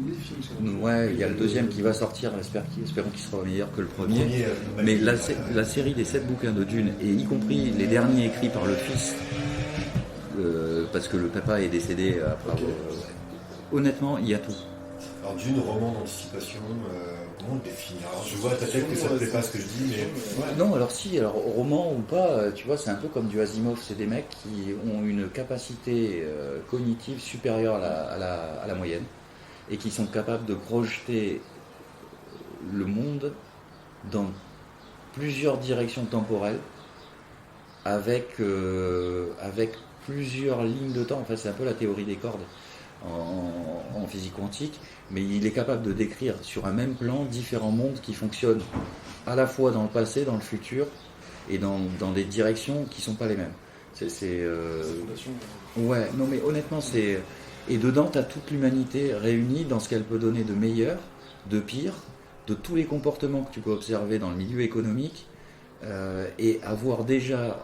Speaker 2: les films. parce que-
Speaker 3: Ouais, il y a le deuxième qui va sortir, espérons qu'il sera meilleur que le premier. Mais la série des 7 bouquins de Dune, et y compris les derniers écrits par le fils, parce que le papa est décédé après.
Speaker 2: Ok.
Speaker 3: Honnêtement, il y a tout.
Speaker 4: Alors, d'une roman d'anticipation, comment on le définit? Alors, je vois à ta tête que ça te plaît pas ce que je dis, mais.
Speaker 2: Ouais.
Speaker 3: Non, alors si, alors roman ou pas, tu vois, c'est un peu comme du Asimov, c'est des mecs qui ont une capacité cognitive supérieure à la moyenne et qui sont capables de projeter le monde dans plusieurs directions temporelles avec plusieurs lignes de temps. En fait, c'est un peu la théorie des cordes en physique quantique, mais il est capable de décrire sur un même plan différents mondes qui fonctionnent à la fois dans le passé, dans le futur et dans des directions qui sont pas les mêmes.
Speaker 2: Fondation,
Speaker 3: Ouais, non mais honnêtement c'est... Et dedans tu as toute l'humanité réunie dans ce qu'elle peut donner de meilleur, de pire, de tous les comportements que tu peux observer dans le milieu économique et avoir déjà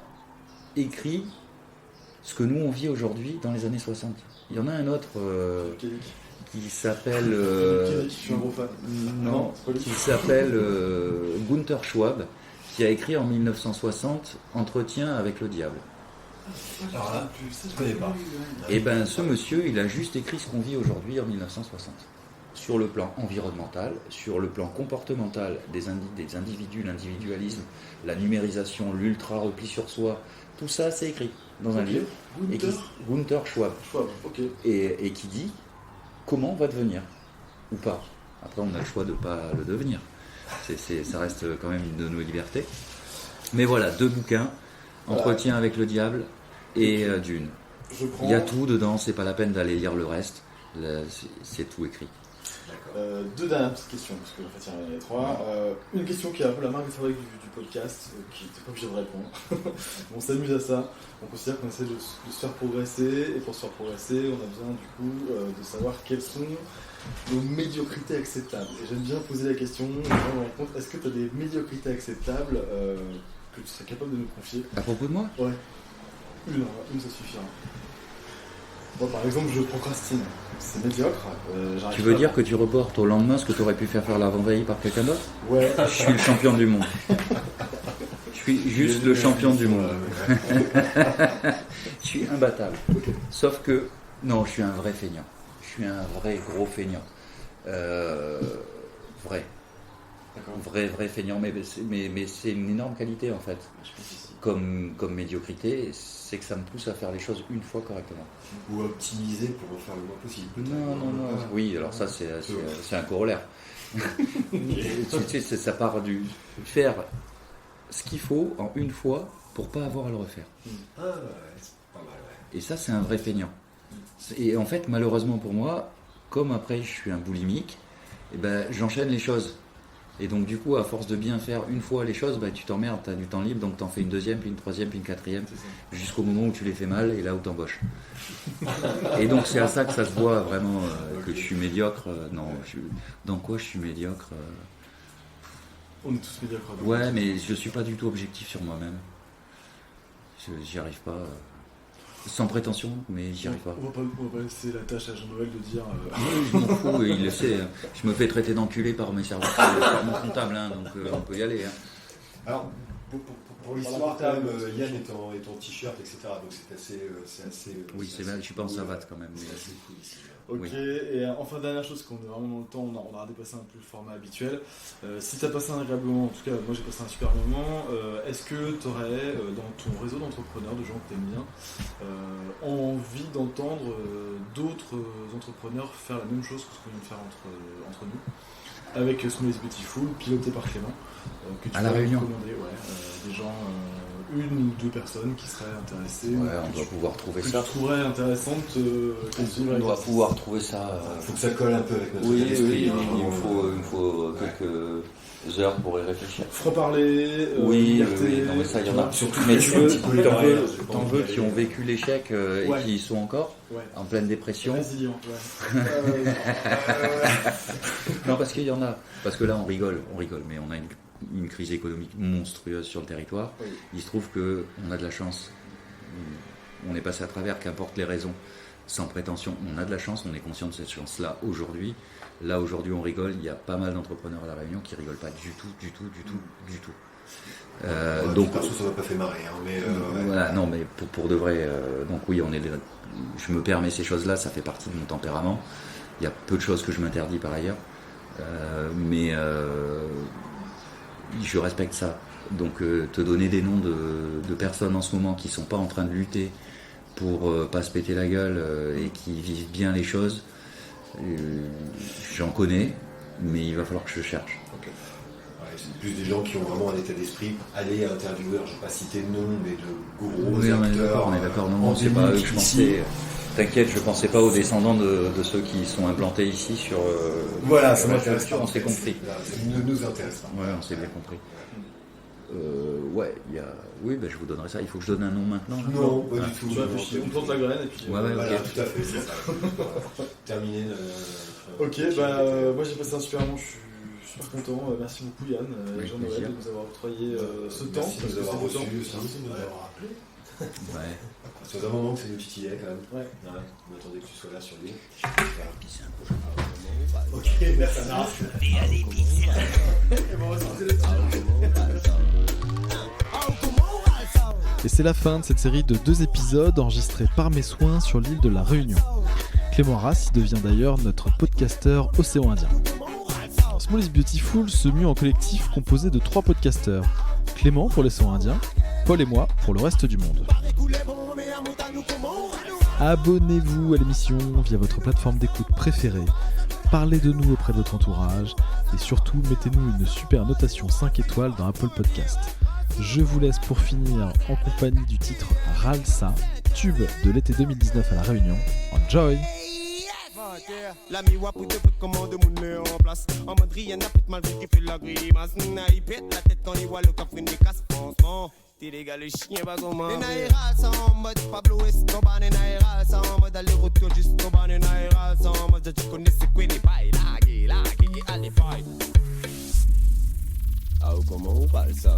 Speaker 3: écrit ce que nous on vit aujourd'hui dans les années 60. Il y en a un autre
Speaker 2: Kélik.
Speaker 3: qui s'appelle...
Speaker 2: Kélik, je suis un gros fan.
Speaker 3: non,
Speaker 2: c'est pas lui.
Speaker 3: qui s'appelle Gunther Schwab, qui a écrit en 1960 Entretien avec le diable.
Speaker 4: Alors là, je connais pas.
Speaker 3: Et ben ce monsieur, il a juste écrit ce qu'on vit aujourd'hui en 1960. Sur le plan environnemental, sur le plan comportemental des individus, l'individualisme, la numérisation, l'ultra repli sur soi, tout ça c'est écrit dans un
Speaker 2: Ok.
Speaker 3: livre. Et Gunther Schwab.
Speaker 2: Schwab, ok.
Speaker 3: Et qui dit comment on va devenir ou pas. Après, on a le choix de ne pas le devenir. Ça reste quand même une de nos libertés. Mais voilà, 2 bouquins, Entretien avec le diable et Dune.
Speaker 2: Je prends
Speaker 3: Il y a tout dedans, c'est pas la peine d'aller lire le reste. C'est tout écrit.
Speaker 2: deux dernières petites questions, parce qu'en fait il y en a 3. Une question qui est un peu la marque de fabrique du podcast, qui n'était pas obligé de répondre. On s'amuse à ça, on considère qu'on essaie de se faire progresser, et pour se faire progresser, on a besoin du coup de savoir quelles sont nos médiocrités acceptables. Et j'aime bien poser la question, est-ce que tu as des médiocrités acceptables que tu serais capable de nous confier?
Speaker 3: À propos de moi?
Speaker 2: Ouais. Une ça suffira. Moi par exemple je procrastine, c'est médiocre.
Speaker 3: Tu veux dire que tu reportes au lendemain ce que tu aurais pu faire l'avant-veille par quelqu'un d'autre?
Speaker 2: Ouais.
Speaker 3: Je suis le champion du monde. Je suis juste le champion du monde. Je suis imbattable. Sauf que, non, je suis un vrai feignant. Je suis un vrai gros feignant. Vrai feignant, mais c'est une énorme qualité en fait. Comme médiocrité, c'est que ça me pousse à faire les choses une fois correctement.
Speaker 4: Ou optimiser pour en faire le moins possible.
Speaker 3: Non. Oui, alors ça c'est un corollaire. Tu sais, ça part du faire ce qu'il faut en une fois pour pas avoir à le refaire.
Speaker 4: Ah ouais, c'est pas mal, ouais.
Speaker 3: Et ça, c'est un vrai feignant. Et en fait, malheureusement pour moi, comme après je suis un boulimique, eh ben, j'enchaîne les choses. Et donc du coup, à force de bien faire une fois les choses, tu t'emmerdes, tu as du temps libre, donc tu en fais une deuxième, puis une troisième, puis une quatrième, jusqu'au moment où tu les fais mal, et là où t'embauches. Et donc c'est à ça que ça se voit vraiment que je suis médiocre. Dans quoi je suis médiocre
Speaker 2: On est tous médiocres.
Speaker 3: Ouais, mais je suis pas du tout objectif sur moi-même. J'y arrive pas. Sans prétention, mais j'y arrive pas.
Speaker 2: On va pas laisser la tâche à Jean-Noël de dire.
Speaker 3: Oui, je m'en fous, il le sait. Je me fais traiter d'enculé par mes services, par mon comptable, donc on peut y aller.
Speaker 4: Alors, Pour l'histoire, quand même, Yann est en t-shirt, etc. Donc c'est assez.
Speaker 3: Oui, c'est bien, je suis pas en savate quand même.
Speaker 4: C'est assez cool ici.
Speaker 2: Ok,
Speaker 3: Oui.
Speaker 2: et enfin dernière chose, qu'on est vraiment dans le temps, on a dépassé un peu le format habituel. Si tu as passé un agréable moment, en tout cas moi j'ai passé un super moment, est-ce que tu aurais dans ton réseau d'entrepreneurs, de gens que tu aimes bien, envie d'entendre d'autres entrepreneurs faire la même chose que ce qu'on vient de faire entre nous, avec Small is Beautiful, piloté par Clément, que tu
Speaker 3: À La
Speaker 2: pourrais
Speaker 3: Réunion.
Speaker 2: recommander, des gens, une ou deux personnes qui seraient intéressées,
Speaker 3: Ouais,
Speaker 2: ou
Speaker 3: on
Speaker 2: que
Speaker 3: doit pouvoir trouver
Speaker 2: tu
Speaker 3: ça.
Speaker 2: trouverais intéressantes, qu'elles suivent
Speaker 3: On
Speaker 2: avec
Speaker 3: doit
Speaker 2: l'artiste.
Speaker 3: pouvoir trouver ça.
Speaker 4: Il faut que ça colle un peu avec notre
Speaker 3: Oui,
Speaker 4: état d'esprit.
Speaker 3: il me faut quelques heures pour y réfléchir.
Speaker 2: Franc-parler,
Speaker 3: Oui,
Speaker 2: liberté,
Speaker 3: oui, non mais ça il y en a.
Speaker 4: Surtout
Speaker 3: Mais
Speaker 4: que
Speaker 3: tu
Speaker 4: je suis un
Speaker 3: veux,
Speaker 4: petit peu
Speaker 3: t'en
Speaker 4: derrière,
Speaker 3: veux,
Speaker 4: j'ai pas
Speaker 3: t'en
Speaker 4: envie
Speaker 3: veux
Speaker 4: d'aller-
Speaker 3: qui ont vécu l'échec et
Speaker 2: Ouais.
Speaker 3: qui y sont encore
Speaker 2: Ouais.
Speaker 3: en pleine dépression.
Speaker 2: Résilient, ouais.
Speaker 3: Non, parce qu'il y en a. Parce que là, on rigole, mais on a une crise économique monstrueuse sur le territoire.
Speaker 2: Oui.
Speaker 3: Il se trouve qu'on a de la chance. On est passé à travers, qu'importe les raisons, sans prétention. On a de la chance, on est conscient de cette chance-là aujourd'hui. Là, aujourd'hui, on rigole. Il y a pas mal d'entrepreneurs à La Réunion qui rigolent pas du tout. Donc,
Speaker 4: perso, ça m'a pas fait marrer, hein, mais ouais.
Speaker 3: voilà, non, mais pour de vrai, donc oui, je me permets ces choses-là, ça fait partie de mon tempérament. Il y a peu de choses que je m'interdis par ailleurs, mais je respecte ça. Donc te donner des noms de personnes en ce moment qui sont pas en train de lutter pour pas se péter la gueule et qui vivent bien les choses, j'en connais, mais il va falloir que je cherche.
Speaker 4: Ok. Ouais, c'est plus des gens qui ont vraiment un état d'esprit. Aller interviewer, je vais pas citer de nom, mais de gros
Speaker 3: Oui, on est
Speaker 4: acteurs.
Speaker 3: d'accord, on est d'accord. Non, c'est pas eux que je
Speaker 4: ici.
Speaker 3: pensais. T'inquiète, je pensais pas aux descendants de ceux qui sont implantés ici sur.
Speaker 4: Voilà, ça
Speaker 3: sur la
Speaker 4: m'intéresse
Speaker 3: structure,
Speaker 4: pas.
Speaker 3: on s'est compris.
Speaker 4: Là, ça ne nous intéresse pas.
Speaker 3: Ouais, on s'est bien compris. Ouais, il y a. Oui, ben je vous donnerai ça. Il faut que je donne un nom maintenant. là
Speaker 4: Non, pas
Speaker 3: Ah.
Speaker 4: du tout.
Speaker 2: Tu réfléchis, on plante la graine et puis...
Speaker 3: Ouais, ouais,
Speaker 4: Voilà,
Speaker 3: ok.
Speaker 4: tout à fait, c'est ça. Terminé.
Speaker 2: Ok, moi j'ai passé un super moment, je suis super content. Merci beaucoup Yann,
Speaker 3: Avec
Speaker 2: Jean-Noël,
Speaker 3: plaisir.
Speaker 2: de nous avoir octroyé ce temps.
Speaker 4: Merci de nous avoir
Speaker 2: parce que
Speaker 4: reçus.
Speaker 2: c'était
Speaker 4: Merci de nous avoir
Speaker 5: appelé.
Speaker 3: Ouais.
Speaker 4: Ça faisait un moment que ça nous titillait quand même.
Speaker 2: Ouais.
Speaker 4: On attendait que tu sois là sur l'île.
Speaker 3: C'est un projet.
Speaker 4: Ok, merci.
Speaker 1: Et c'est la fin de cette série de 2 épisodes enregistrés par mes soins sur l'île de la Réunion. Clément Rassi devient d'ailleurs notre podcasteur océan Indien. Small is Beautiful se mue en collectif composé de 3 podcasteurs. Clément pour l'océan Indien, Paul et moi pour le reste du monde. Abonnez-vous à l'émission via votre plateforme d'écoute préférée. Parlez de nous auprès de votre entourage et surtout mettez-nous une super notation 5 étoiles dans Apple Podcast. Je vous laisse pour finir en compagnie du titre Ralsa, tube de l'été 2019 à La Réunion. Enjoy!
Speaker 6: L'ami wa pour te foutre comment de monde met en place. En mode rien n'a fait mal vu qu'il fait la grimace. Il pète la tête quand il voit le coffre des casse pansement. T'es les gars, le chien va comment. Les naïras sont en mode Pablo Escobar. Les naïras sont en mode aller-retour jusqu'au bar. Les naïras sont en mode tu connais c'est quoi les bails. Lagué, allez, bye. Ah, comment on parle ça?